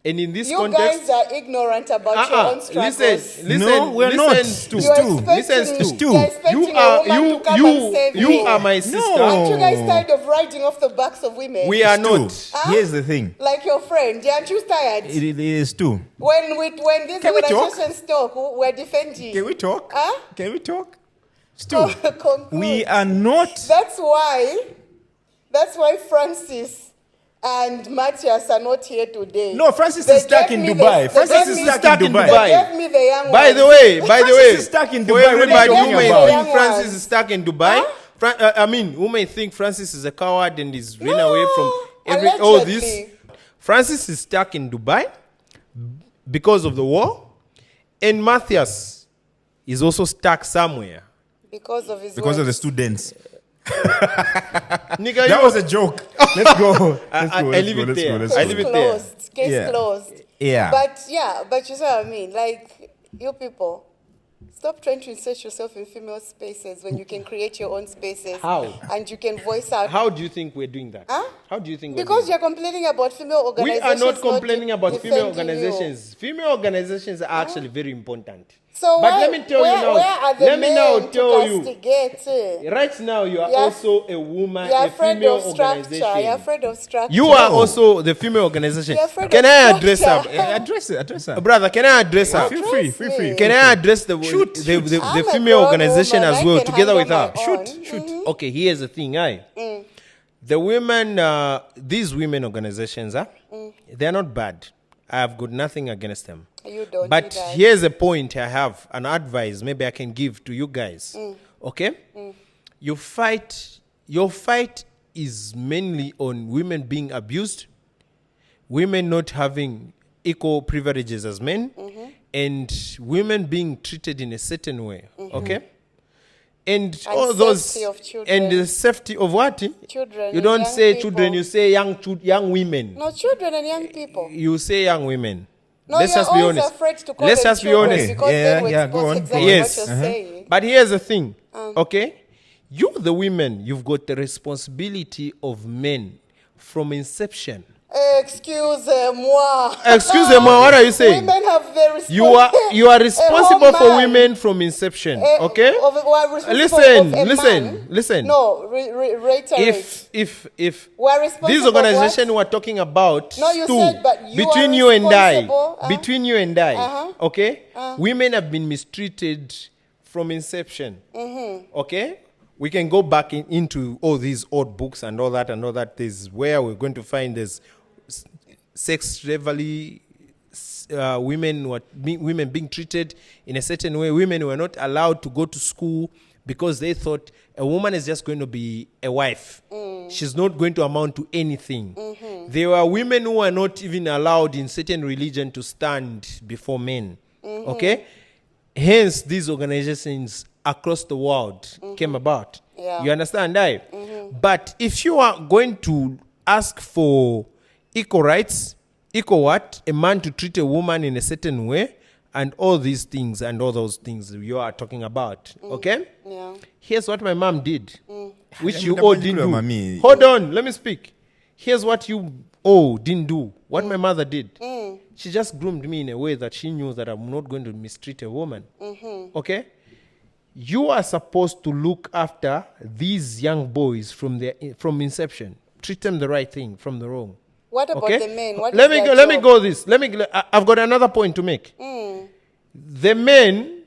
And in this You context, guys are ignorant about your own struggles. Listen, No, we're not. listen, You're Stu. expecting, Listen, Stu. you're expecting You a are woman to come and save you me. are my sister. Aren't you guys tired of riding off the backs of women? We are Stu, not. here's the thing. Like your friend, aren't you tired? It is too. When these Can we talk? organizations talk, we're defending. Can we talk? Huh? Can we talk? Stu, Conclude. we are not. That's why Francis and Mathias are not here today. No, Francis They is stuck gave in me Dubai. the- Francis they is gave me- stuck in Dubai. They gave me the young By ones. the way, Francis is stuck in for Dubai. everybody What are who you may talking think about? Francis is stuck in Dubai, who may think Francis is a coward and is running away from all this. Allegedly. Francis is stuck in Dubai because of the war, and Mathias is also stuck somewhere. Because of his Because of the words. students. Nigga, That was a joke. Let's go. I leave it there. Let's I go. leave it there. Case Yeah. closed. Yeah. But you see what I mean? Like, you people, stop trying to insert yourself in female spaces when you can create your own spaces. How? And you can voice out. How do you think we're doing that? Huh? How do you think we're Because doing you're complaining about female that? We organizations. are not complaining about female defending you. organizations. Female organizations are actually very important. So But why, let me tell where, you now. where are the Let me men now to tell you. castigate? Right now, you are You're- also a woman, You're a afraid female of structure. organization. You're afraid of structure. You are also the female organization. You're afraid Can of I address structure. her? Address her. Brother, can I address her? Feel free. me. Can I address the Shoot. the I'm a female grown organization woman. as I well, can together with handle her? my own. Shoot. Okay, here's the thing, the women, these women organizations, they're not bad. I've got nothing against them. You don't. But either. here's a point I have, an advice maybe I can give to you guys. Okay? Your fight is mainly on women being abused, women not having equal privileges as men, and women being treated in a certain way. Okay? And all those safety of children. and the safety of what? Children You and don't young say people. children, you say young women. No, children and young people. You say young women. No, Let's you're just be always honest. afraid to call Let's them just be children honest. because Yeah, they will yeah, expose go on. exactly Yes. what you're saying. But here's the thing, okay? You, the women, you've got the responsibility of men from inception. Excusez-moi. Excusez-moi, what are you saying? Women have very You are responsible for women from inception, okay? Listen. No, reiterate. If We're responsible this organization we're talking about, No, you Stu, said, but you between are you and I, responsible, between you and I, Uh-huh. okay? Women have been mistreated from inception, okay? We can go back into all these old books and all that. This is where we're going to find this sex slavery, women being treated in a certain way. Women were not allowed to go to school because they thought a woman is just going to be a wife. She's not going to amount to anything. There were women who were not even allowed in certain religion to stand before men. Okay? Hence, these organizations across the world came about. Yeah. You understand, But if you are going to ask for equal rights, equal what? A man to treat a woman in a certain way, and all these things and all those things you are talking about, okay? Yeah. Here's what my mom did, which you Yeah, all but didn't you know, do. mommy. Hold on, let me speak. Here's what you all didn't do, what my mother did. She just groomed me in a way that she knew that I'm not going to mistreat a woman, okay? You are supposed to look after these young boys from inception. Treat them the right thing from the wrong. What about Okay? the men? What Let is me their go. Let me job? go. This. I've got another point to make. The men,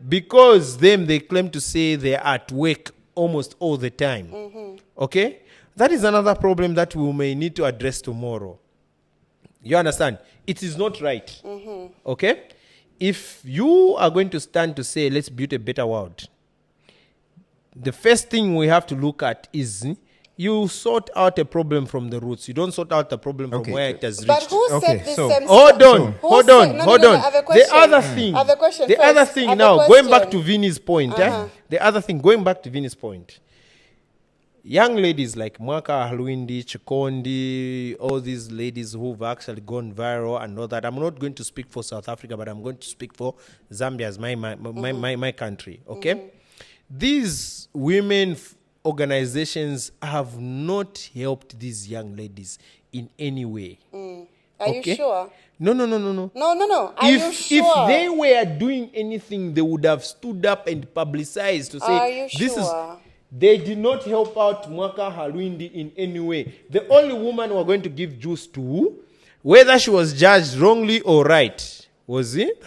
because they claim to say they're at work almost all the time. Okay, that is another problem that we may need to address tomorrow. You understand? It is not right. Okay, if you are going to stand to say let's build a better world, the first thing we have to look at is you sort out a problem from the roots. You don't sort out the problem from Okay. where it has reached. But who Okay, said this so- same Hold stuff? on, Who hold said- on, no, hold no, on. I have a The question. other thing, I have a question the first. other I thing have a now, going back question. to Vinny's point, the other thing, going back to Vinny's point, young ladies like Mwaka Halwindi, Chikondi, all these ladies who've actually gone viral and all that. I'm not going to speak for South Africa, but I'm going to speak for Zambia as my country. Okay, these women organizations have not helped these young ladies in any way. Are Are you sure? No. No. Are you sure? If they were doing anything, they would have stood up and publicized to say, Are you this is... sure? They did not help out Mwaka Halwindi in any way. The only woman we're going to give juice to, whether she was judged wrongly or right, was it?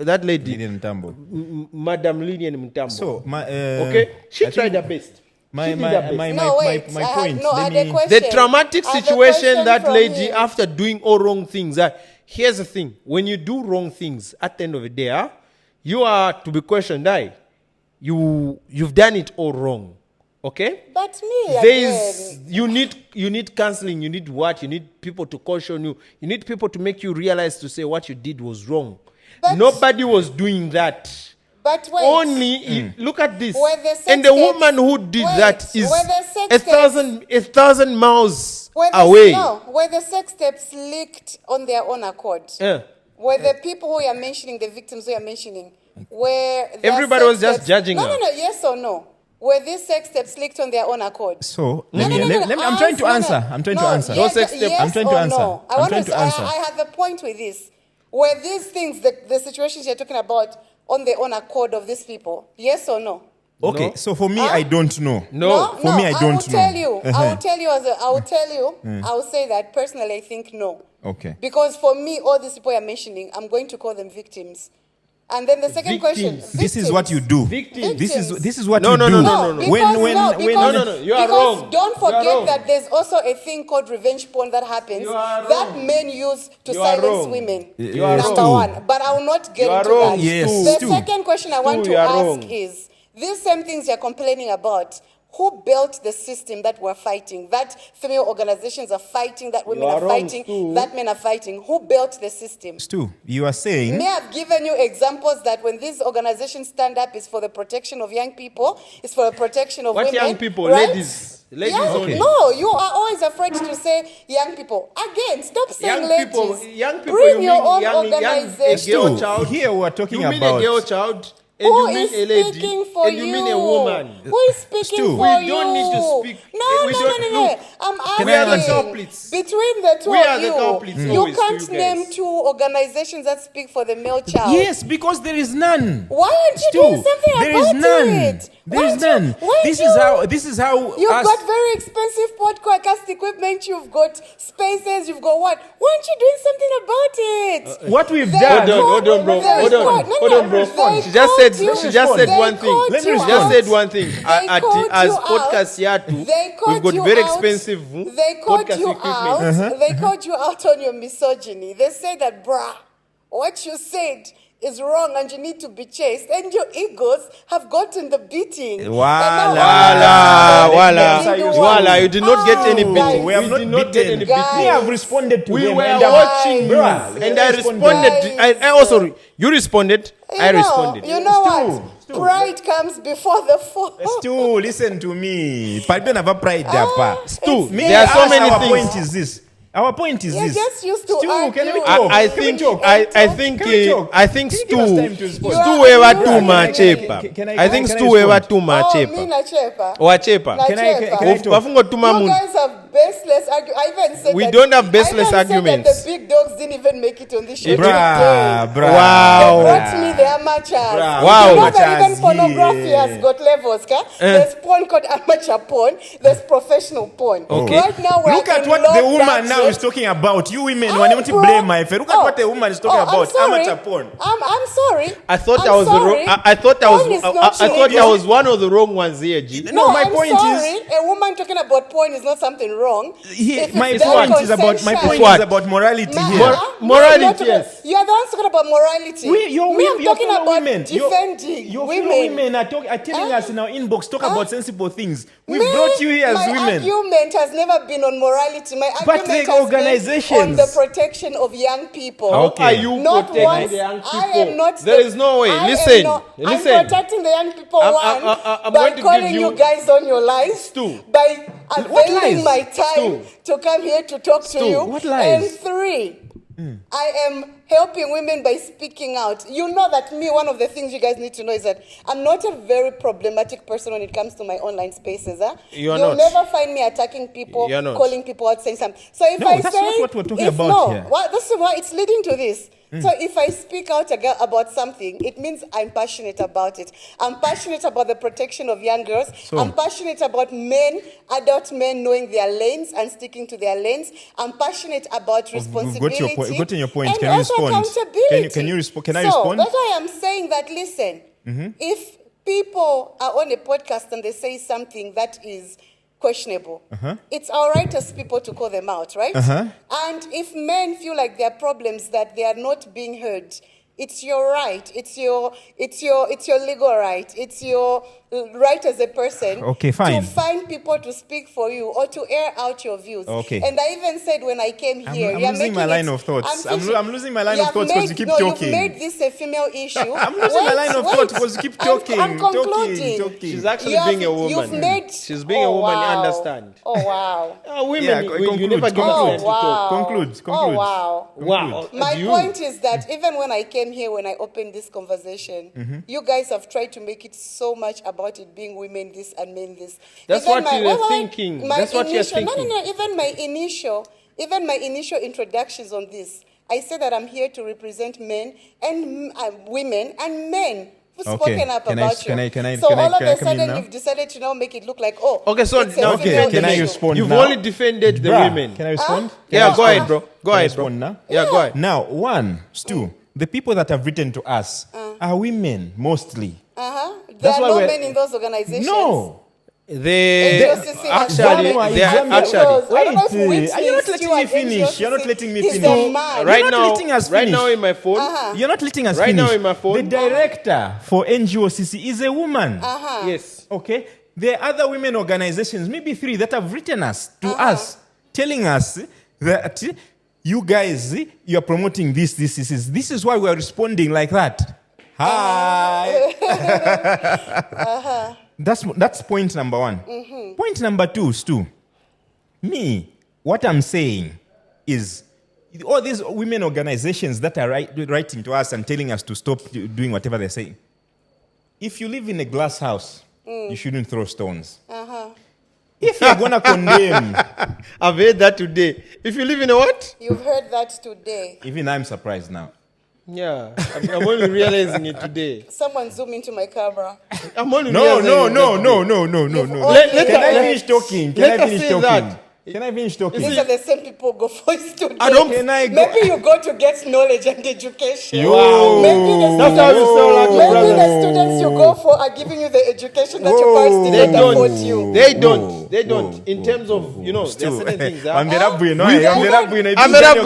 That lady. Lilian Mtambo. Madam Lilian Mtambo. So, okay? She tried her best. My point. The traumatic situation that lady after doing all wrong things. Here's the thing: when you do wrong things, at the end of the day, you are to be questioned. You've done it all wrong. Okay? But me, you need counseling. You need what? You need people to caution you. You need people to make you realize to say what you did was wrong. But nobody was doing that. But wait. Only look at this. And the woman who did that is 1,000 miles away. No, were the sex tapes leaked on their own accord? Were the people who you are mentioning, the victims who you are mentioning, were everybody was just judging her? No, yes or no? Were these sex tapes leaked on their own accord? So, I'm trying to answer. I'm trying to answer. Those sex tapes. I'm trying to answer. No. I have a point with this. Were these things, the situations you're talking about, on the own accord of these people? Yes or no? Okay, so for me, I don't know. No. For me, I don't know. I will say that personally, I think no. Okay. Because for me, all these people you're mentioning, I'm going to call them victims. And then the second question. This is what you do. Victims. This is what you do. No. Because you are wrong. Don't forget that there's also a thing called revenge porn that happens that men use to silence women. You are number wrong. one. But I will not get into wrong. that. Yes. The second question I want to ask is, these same things you're complaining about, who built the system that we're fighting, that female organizations are fighting, that women are fighting, that men are fighting? Who built the system? Stu, you are saying... May I have given you examples that when these organizations stand up, it's for the protection of young people, it's for the protection of women. What young people? Right? Ladies Okay. No, you are always afraid to say young people. Again, stop saying ladies. Young people, bring your own organization. A girl child. Here we're talking You mean about... a girl child? And Who you mean is a lady? speaking for and you mean a woman? Who is speaking Stu, for we you? don't need to speak. No. Look, I'm we are the asking. culprits. Between the two We are of the you, culprits you always to can't you guys. name two organizations that speak for the male child. Yes, because there is none. Why aren't you Stu, doing something there about is none. it? There is none. This is how You've us- got very expensive podcast equipment. You've got spaces. You've got what? Why aren't you doing something about it? what we've They done. Hold on, bro. Hold on, bro. They She just said. called She just said They one thing. called Let me you She respond. just out. said one thing. They called As you podcast out. They YATU, called we've got you very out. expensive They called podcast you equipment. out. They called you out on your misogyny. They said that, bruh, what you said is wrong and you need to be chased. And your egos have gotten the beating. Voila. Voila. You did not get any Oh, beating. We have We not did not get beaten. any Guys. beating. We have responded to We them. were and watching you. Bruh, And I responded. Guys. I also, you responded. I responded. You know Stu, what? Pride comes before the fall. Stu, listen to me. I don't have a pride there. Stu, It's there are so Us, many our things. point is this. Our point is You're this. just used to Stu, argue. can we talk? I Can we think talk? I Can we talk? think Can you give us time to Stu respond? Stu ever too Can I- machepa. can I- I think can I Stu ever respond? too Oh, me machepa. na chepa. Wachepa. Na Can I chepa. talk? Wafungo tuma You mundu. guys have baseless arguments. I even said We that, don't have baseless I even said arguments. that the big dogs didn't even make it on this show. Bruh, today. bruh. Wow. They brought me the amateurs. Bruh, Wow. You know that even amateurs, pornography yeah. has got levels, okay? There's porn called amateur porn. There's professional porn. Okay. Right now we're Look at in what low the woman budget. now is talking about. You women, Oh, when you want to bro. blame my face. Look at what the woman is talking I'm about. sorry. Amateur porn. I'm sorry. I thought I'm I was the sorry. wrong. I thought I Porn is was. not I thought legal. I was one of the wrong ones here, G. No, my I'm point is- sorry. A woman talking about porn is not something wrong. If My it's done point is about consensually. morality Ma- here. Morality, you're talking- yes. You're the ones talking about morality. Your Me, I'm talking fellow about women. defending Your women. fellow women are telling us in our inbox, talk about sensible things. We've Me, brought you here as my women. argument has never been on morality. My But argument the has been on organizations. the protection of young people. How Okay. are you Not protecting once. the young people? I am not. There is no way. I am Listen. not- Listen. I'm protecting the young people I'm by going to calling give you you- guys on your lives. Stu. By availing lies? my time to come here to talk to you. What lies? And 3, I am helping women by speaking out. You know that one of the things you guys need to know is that I'm not a very problematic person when it comes to my online spaces. You'll never find me attacking people, calling people out, saying something. So if I that's say, not what we're talking about here. This is why it's leading to this. So if I speak out about something, it means I'm passionate about it. I'm passionate about the protection of young girls. I'm passionate about adult men knowing their lanes and sticking to their lanes. I'm passionate about responsibility. We've gotten your point. And Can you respond? Accountability. Can you respond? Can I respond? That's why I'm saying that, listen, if people are on a podcast and they say something that is questionable, it's all right as people to call them out, right? And if men feel like there are problems that they are not being heard, it's your right. It's your legal right. It's your right as a person to find people to speak for you or to air out your views. And I even said when I came here, I'm losing my line of thoughts. I'm losing my line of thoughts because you keep talking. You've made this a female issue. I'm losing my line of thoughts because you keep talking. I'm concluding. Talking. She's actually being a woman. She's being a woman, you understand. Oh, wow. Women, you never give us to talk. Conclude. Oh, wow. My point is that even when I came here, when I opened this conversation, you guys have tried to make it so much about it being women this and men this. That's what you're thinking. That's what you're thinking. No. Even my initial introductions on this, I said that I'm here to represent men and women and men who've spoken up about you. So all of a sudden you've decided to now make it look like, okay, so now can I respond? You've only defended the women. Can I respond? Yeah, go ahead, bro. Go ahead, bro. Yeah, go ahead. Now, Stu, the people that have written to us are women mostly. There are no men in those organizations. No. You're not letting me finish. You're not letting me finish. Right now in my phone. You're not letting us finish. Right now in my phone. The director for NGOCC is a woman. Yes. Okay. There are other women organizations, maybe 3, that have written to us, telling us that you guys, you're promoting this. This is why we're responding like that. Hi. That's point number 1. Point number 2, Stu. What I'm saying is all these women organizations that are writing to us and telling us to stop doing whatever they're saying. If you live in a glass house, you shouldn't throw stones. If you're going to condemn... I've heard that today. If you live in a what? You've heard that today. Even I'm surprised now. Yeah, I'm only realizing it today. Someone zoom into my camera. I'm only No. Can I finish talking? Can I finish talking? These are the same people who go for students. Maybe you go to get knowledge and education. Wow. That's how you sound like your brother. Maybe the students you go for are giving you the education that your parents didn't afford you. They don't. In terms of, there are certain things. I'm not learning. I'm not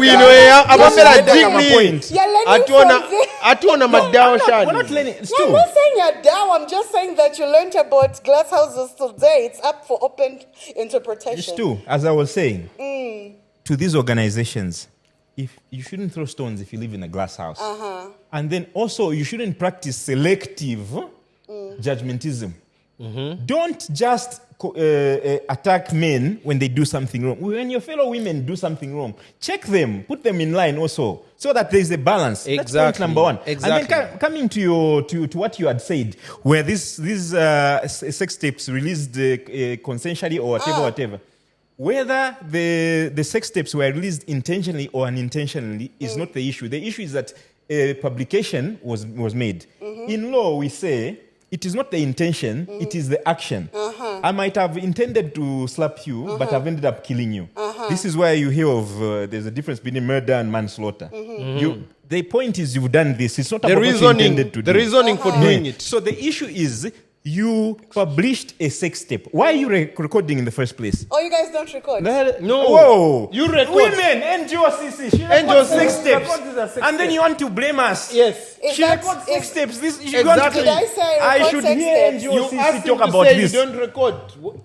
saying you're down. I'm just saying that you learned about glass houses today. It's up for open interpretation. Stu, as I was saying, to these organizations, if you shouldn't throw stones if you live in a glass house. And then also, you shouldn't practice selective judgmentism. Don't just attack men when they do something wrong. When your fellow women do something wrong, check them, put them in line also, so that there is a balance. Exactly. That's point number 1. Exactly. And then coming to what you had said, where these sex tapes released consensually or whatever. Whether the sex tapes were released intentionally or unintentionally is not the issue. The issue is that a publication was made. In law, we say it is not the intention, it is the action. I might have intended to slap you, but I've ended up killing you. This is where you hear of there's a difference between murder and manslaughter. The point is you've done this. It's not about what you intended to do. The reasoning for doing it. So the issue is you published a sex tape. Why are you recording in the first place? Oh, you guys don't record? No. Whoa. You record. Women, NGOCC. She records sex tapes. And then you want to blame us. Yes. She records sex tapes. Exactly. Did I say I record should sex hear tapes? NGOCC talk about this. You don't record.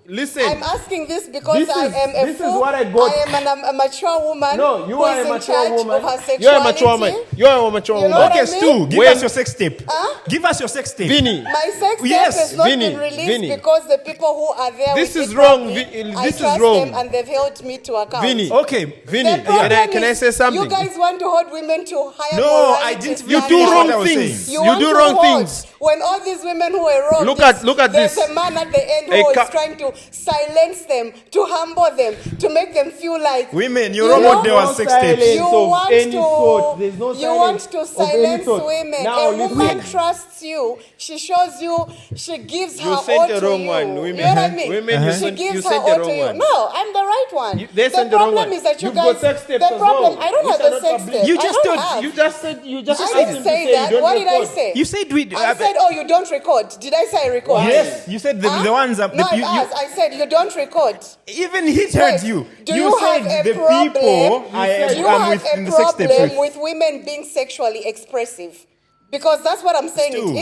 Listen. I'm asking this because I am a this fool. is what I got. I am a mature woman. No, you are a mature woman. Of her sexuality. You're a mature woman. You're a mature woman. know what Okay, I mean? Stu, give us your sex tape. Give us your sex tape. Vinny. My sex tape Yes. is has not Vinny, been released Vinny. because the people who are there This with is it wrong. probably, This I is trust wrong. them and they've held me to account. Vinny. Okay, Vinny, The problem can I is say something? You guys want to hold women to higher No, morality I didn't standards. You do That's what I wrong was things. saying. You want do to wrong hold. things. When all these women who were wrong, Look at there's this. a man at the end A who ca- is trying to silence them, to humble them, to make them feel like Women, you your role know, model was sex tapes. You of want any to, sort. There's no you want to silence of any silence sort. women. Now, A woman listen. trusts you. She shows you. She gives You her sent all the to wrong you. one, You women. know what I mean? Women, you She sent- gives you her sent the all wrong to you. one. No, I'm the right one. They The sent the wrong problem one. is that you You've guys. got sex tapes The as problem. well, I don't which have are the not sex public. tape. You I just don't told have. You just said I you didn't say you that. don't What did I record. say? You said we. I said, oh, you don't record. Did I say I record? Yes, you said the ones that No, you, I said you don't record. even he heard Wait, you. do You you said have a the problem? people I Do you am have with a in the sex tapes problem with. with women being sexually expressive? Because that's what I'm saying Stu, it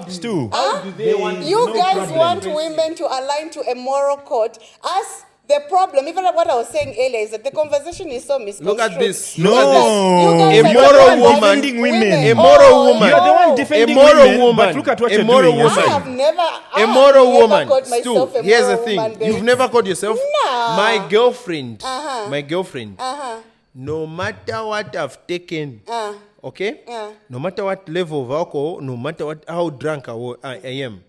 is. Stu. How do they want You no guys problem. want women to align to a moral code. Us, the problem, even what I was saying earlier, is that the conversation is so misconstrued. Look at this. No. Look at this. You guys A are moral the ones woman. Defending women. A moral woman. You are the one Oh. defending A moral women, woman. but look at what A you're moral doing. woman. I have never. A moral woman. Called Stu, myself a here's the moral thing. woman, You've babe. never called yourself. No. My girlfriend. My girlfriend. No matter what I've taken. Okay? No matter what level of alcohol, no matter what how drunk I am.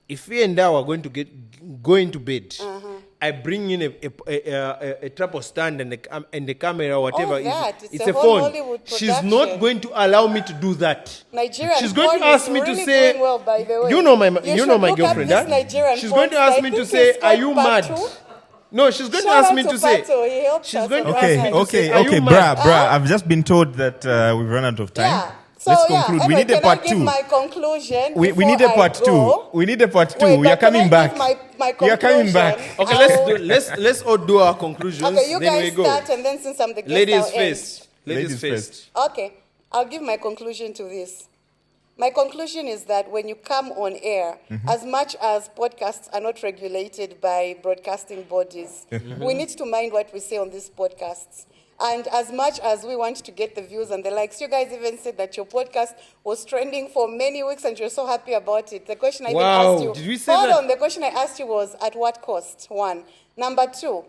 If we and I are going to go into bed, I bring in a tripod stand and the camera, whatever. that. It's It's a a whole phone. Hollywood She's production. not going to allow me to do that. Nigerian She's going to porn ask is me to really say, doing well, by the way. you know my should girlfriend, look up huh? this Nigerian She's going to porn ask star. me I to think say, it's are called you mad? Patu. No, she's going to Shout ask out me to to say, Pato, he helped she's us going to a lot. ask me to say, are you mad? I've just been told that we've run out of time. Yeah. So, Let's yeah. conclude. Anyway, We need a can part I give two. my conclusion We before need a I part go? two. We need a part two. Wait, We are but can coming I back. give my We are coming back. Okay, let's all do our conclusions. Okay, you then guys we go. start, and then since I'm the guest, Ladies I'll end. first. Ladies first. Okay, I'll give my conclusion to this. My conclusion is that when you come on air, as much as podcasts are not regulated by broadcasting bodies, we need to mind what we say on these podcasts. And as much as we want to get the views and the likes, you guys even said that your podcast was trending for many weeks and you're so happy about it. The question I even Wow, asked you, did we say hold that? on, the question I asked you was at what cost? One. Number two,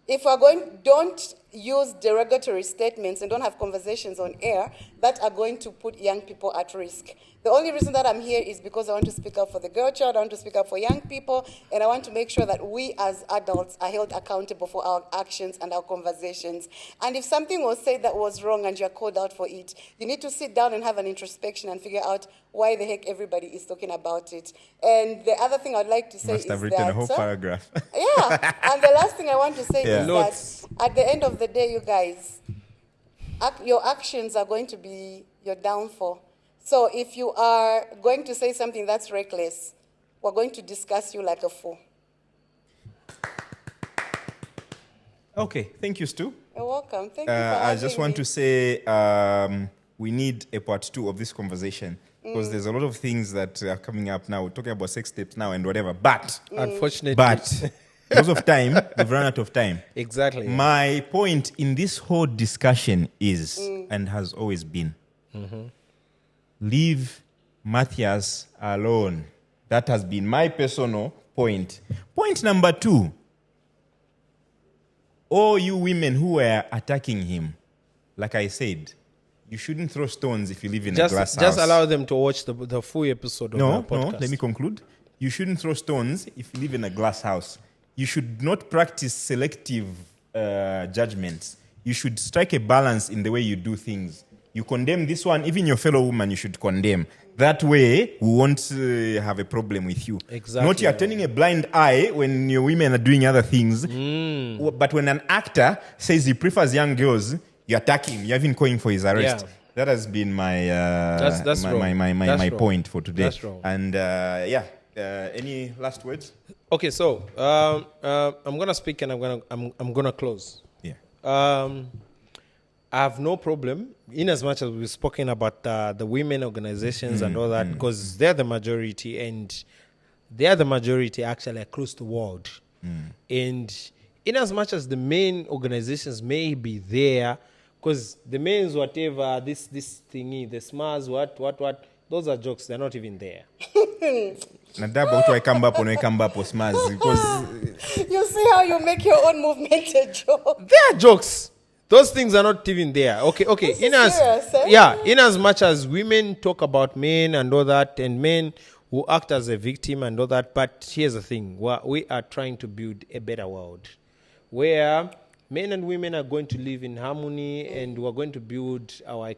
if we're going, don't use derogatory statements and don't have conversations on air that are going to put young people at risk. The only reason that I'm here is because I want to speak up for the girl child, I want to speak up for young people, and I want to make sure that we as adults are held accountable for our actions and our conversations. And if something was said that was wrong and you're called out for it, you need to sit down and have an introspection and figure out why the heck everybody is talking about it. And the other thing I'd like to say Must is have written that... a whole paragraph. Yeah, and the last thing I want to say Yeah. is Notes. that at the end of the day, you guys, your actions are going to be your downfall. So if you are going to say something that's reckless, we're going to discuss you like a fool. Okay, thank you, Stu. You're welcome. Thank you for I having just want me. to say we need a part two of this conversation because there's a lot of things that are coming up now. We're talking about sex tapes now and whatever. But Unfortunately. because of time, we've run out of time. Exactly. My point in this whole discussion is, and has always been, leave Mathias alone. That has been my personal point. Point number two, all you women who were attacking him, like I said, you shouldn't throw stones if you live in a glass house. Just allow them to watch the full episode of our podcast. No, let me conclude. You shouldn't throw stones if you live in a glass house. You should not practice selective judgments. You should strike a balance in the way you do things. You condemn this one, even your fellow woman, you should condemn. That way, we won't have a problem with you. Exactly. Not you're turning a blind eye when your women are doing other things. But when an actor says he prefers young girls, you attack him. You're even calling for his arrest. Yeah. That has been my That's my, wrong. my, my, my, That's my wrong. point for today. That's wrong. And any last words? Okay, so I'm gonna speak and I'm gonna close. Yeah. I have no problem, in as much as we've spoken about the women organizations and all that, because they're the majority, and they are the majority actually across the world. And in as much as the main organizations may be there, because the mains, whatever, this thingy, the SMAs, what, those are jokes. They're not even there. Nadaba utu smazi because You see how you make your own movement a joke? They are jokes. Those things are not even there. Okay. This is serious, eh? Yeah, in as much as women talk about men and all that, and men who act as a victim and all that, but here's the thing: we are trying to build a better world, where men and women are going to live in harmony, and we're going to build our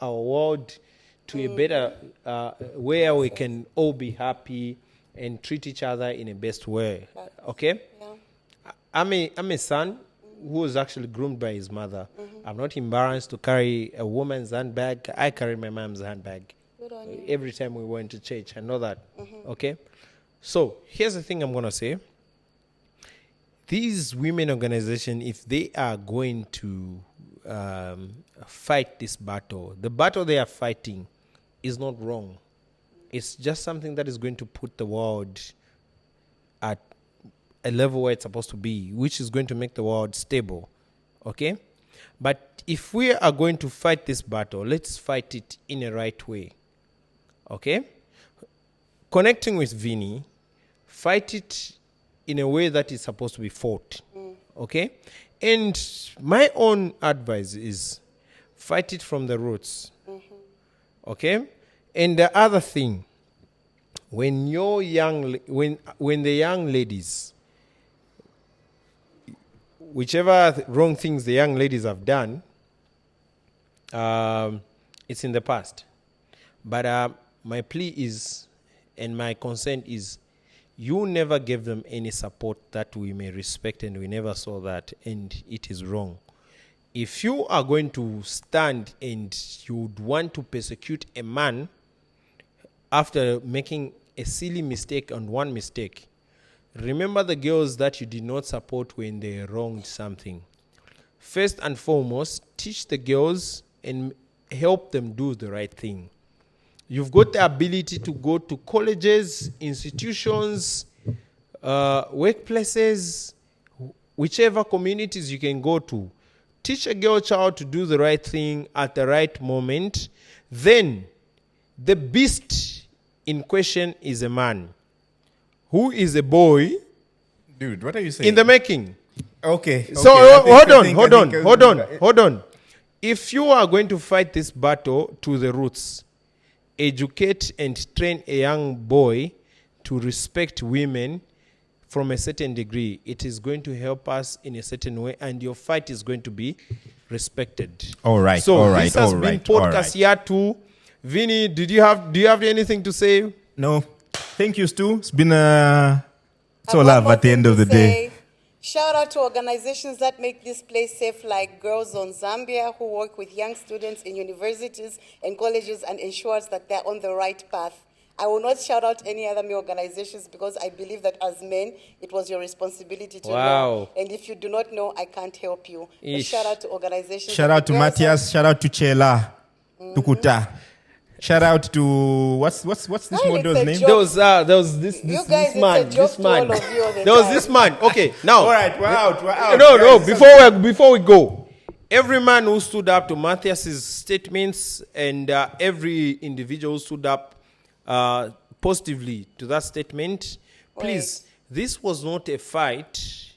world to a better where we can all be happy and treat each other in a best way. Okay? Yeah. I'm a son who was actually groomed by his mother. I'm not embarrassed to carry a woman's handbag. I carry my mom's handbag every time we went to church. I know that. Okay? So here's the thing I'm going to say. These women organizations, if they are going to fight this battle, the battle they are fighting is not wrong. It's just something that is going to put the world at a level where it's supposed to be, which is going to make the world stable. Okay? But if we are going to fight this battle, let's fight it in a right way. Okay? Connecting with Vinny, fight it in a way that is supposed to be fought. Okay? And my own advice is fight it from the roots. Okay? And the other thing, when the young ladies, whichever wrong things the young ladies have done, it's in the past. But my plea is, and my concern is, you never gave them any support that we may respect, and we never saw that, and it is wrong. If you are going to stand and you would want to persecute a man after making a silly mistake and one mistake, remember the girls that you did not support when they wronged something. First and foremost, teach the girls and help them do the right thing. You've got the ability to go to colleges, institutions, workplaces, whichever communities you can go to. Teach a girl child to do the right thing at the right moment. Then, the beast in question is a man who is a boy. Dude, what are you saying? In the making. Okay. So hold on. If you are going to fight this battle to the roots, educate and train a young boy to respect women from a certain degree, it is going to help us in a certain way, and your fight is going to be respected. All right. So this has been podcast YATU. Vinny, do you have anything to say? No. Thank you, Stu. It's been so love at the end of the day. Shout out to organizations that make this place safe, like Girls on Zambia, who work with young students in universities and colleges and ensures that they're on the right path. I will not shout out any other male organizations because I believe that as men, it was your responsibility to know. And if you do not know, I can't help you. But shout out to organizations. Shout out to Mathias. Shout out to Chela. Tukuta. Shout out to what's this model's name? There was this man. There was this man. Okay, now. All right, we're out. No. Before we go, every man who stood up to Mathias's statements and every individual who stood up positively to that statement, please, this was not a fight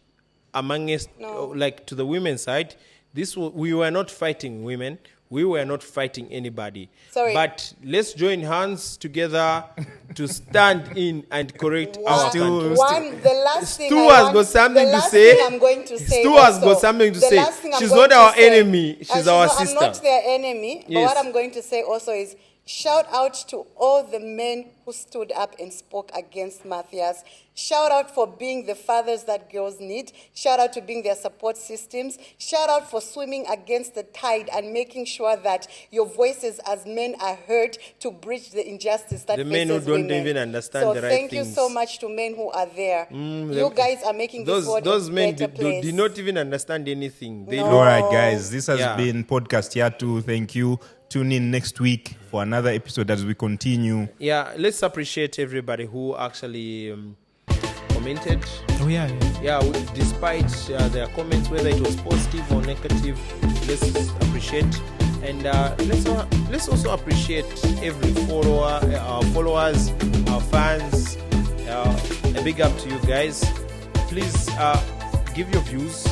among us, like to the women's side. We were not fighting women. We were not fighting anybody. Sorry. But let's join hands together to stand in and correct our country. The last thing Stu has got something to say. I'm going to say. Stu has got something to say. She's not our enemy. She's our sister. I'm not their enemy. But what I'm going to say also is, shout out to all the men who stood up and spoke against Mathias. Shout out for being the fathers that girls need. Shout out to being their support systems. Shout out for swimming against the tide and making sure that your voices as men are heard to bridge the injustice that faces women. The men who don't even understand the right things. So thank you so much to men who are there. You guys are making this world a better place. Those men did not even understand anything. All right, guys. This has been Podcast YATU. Thank you. Tune in next week for another episode as we continue. Yeah, let's appreciate everybody who actually commented. Oh, yeah. Yeah, despite their comments, whether it was positive or negative, let's appreciate. And let's also appreciate every follower, our followers, our fans. A big up to you guys. Please give your views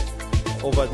over this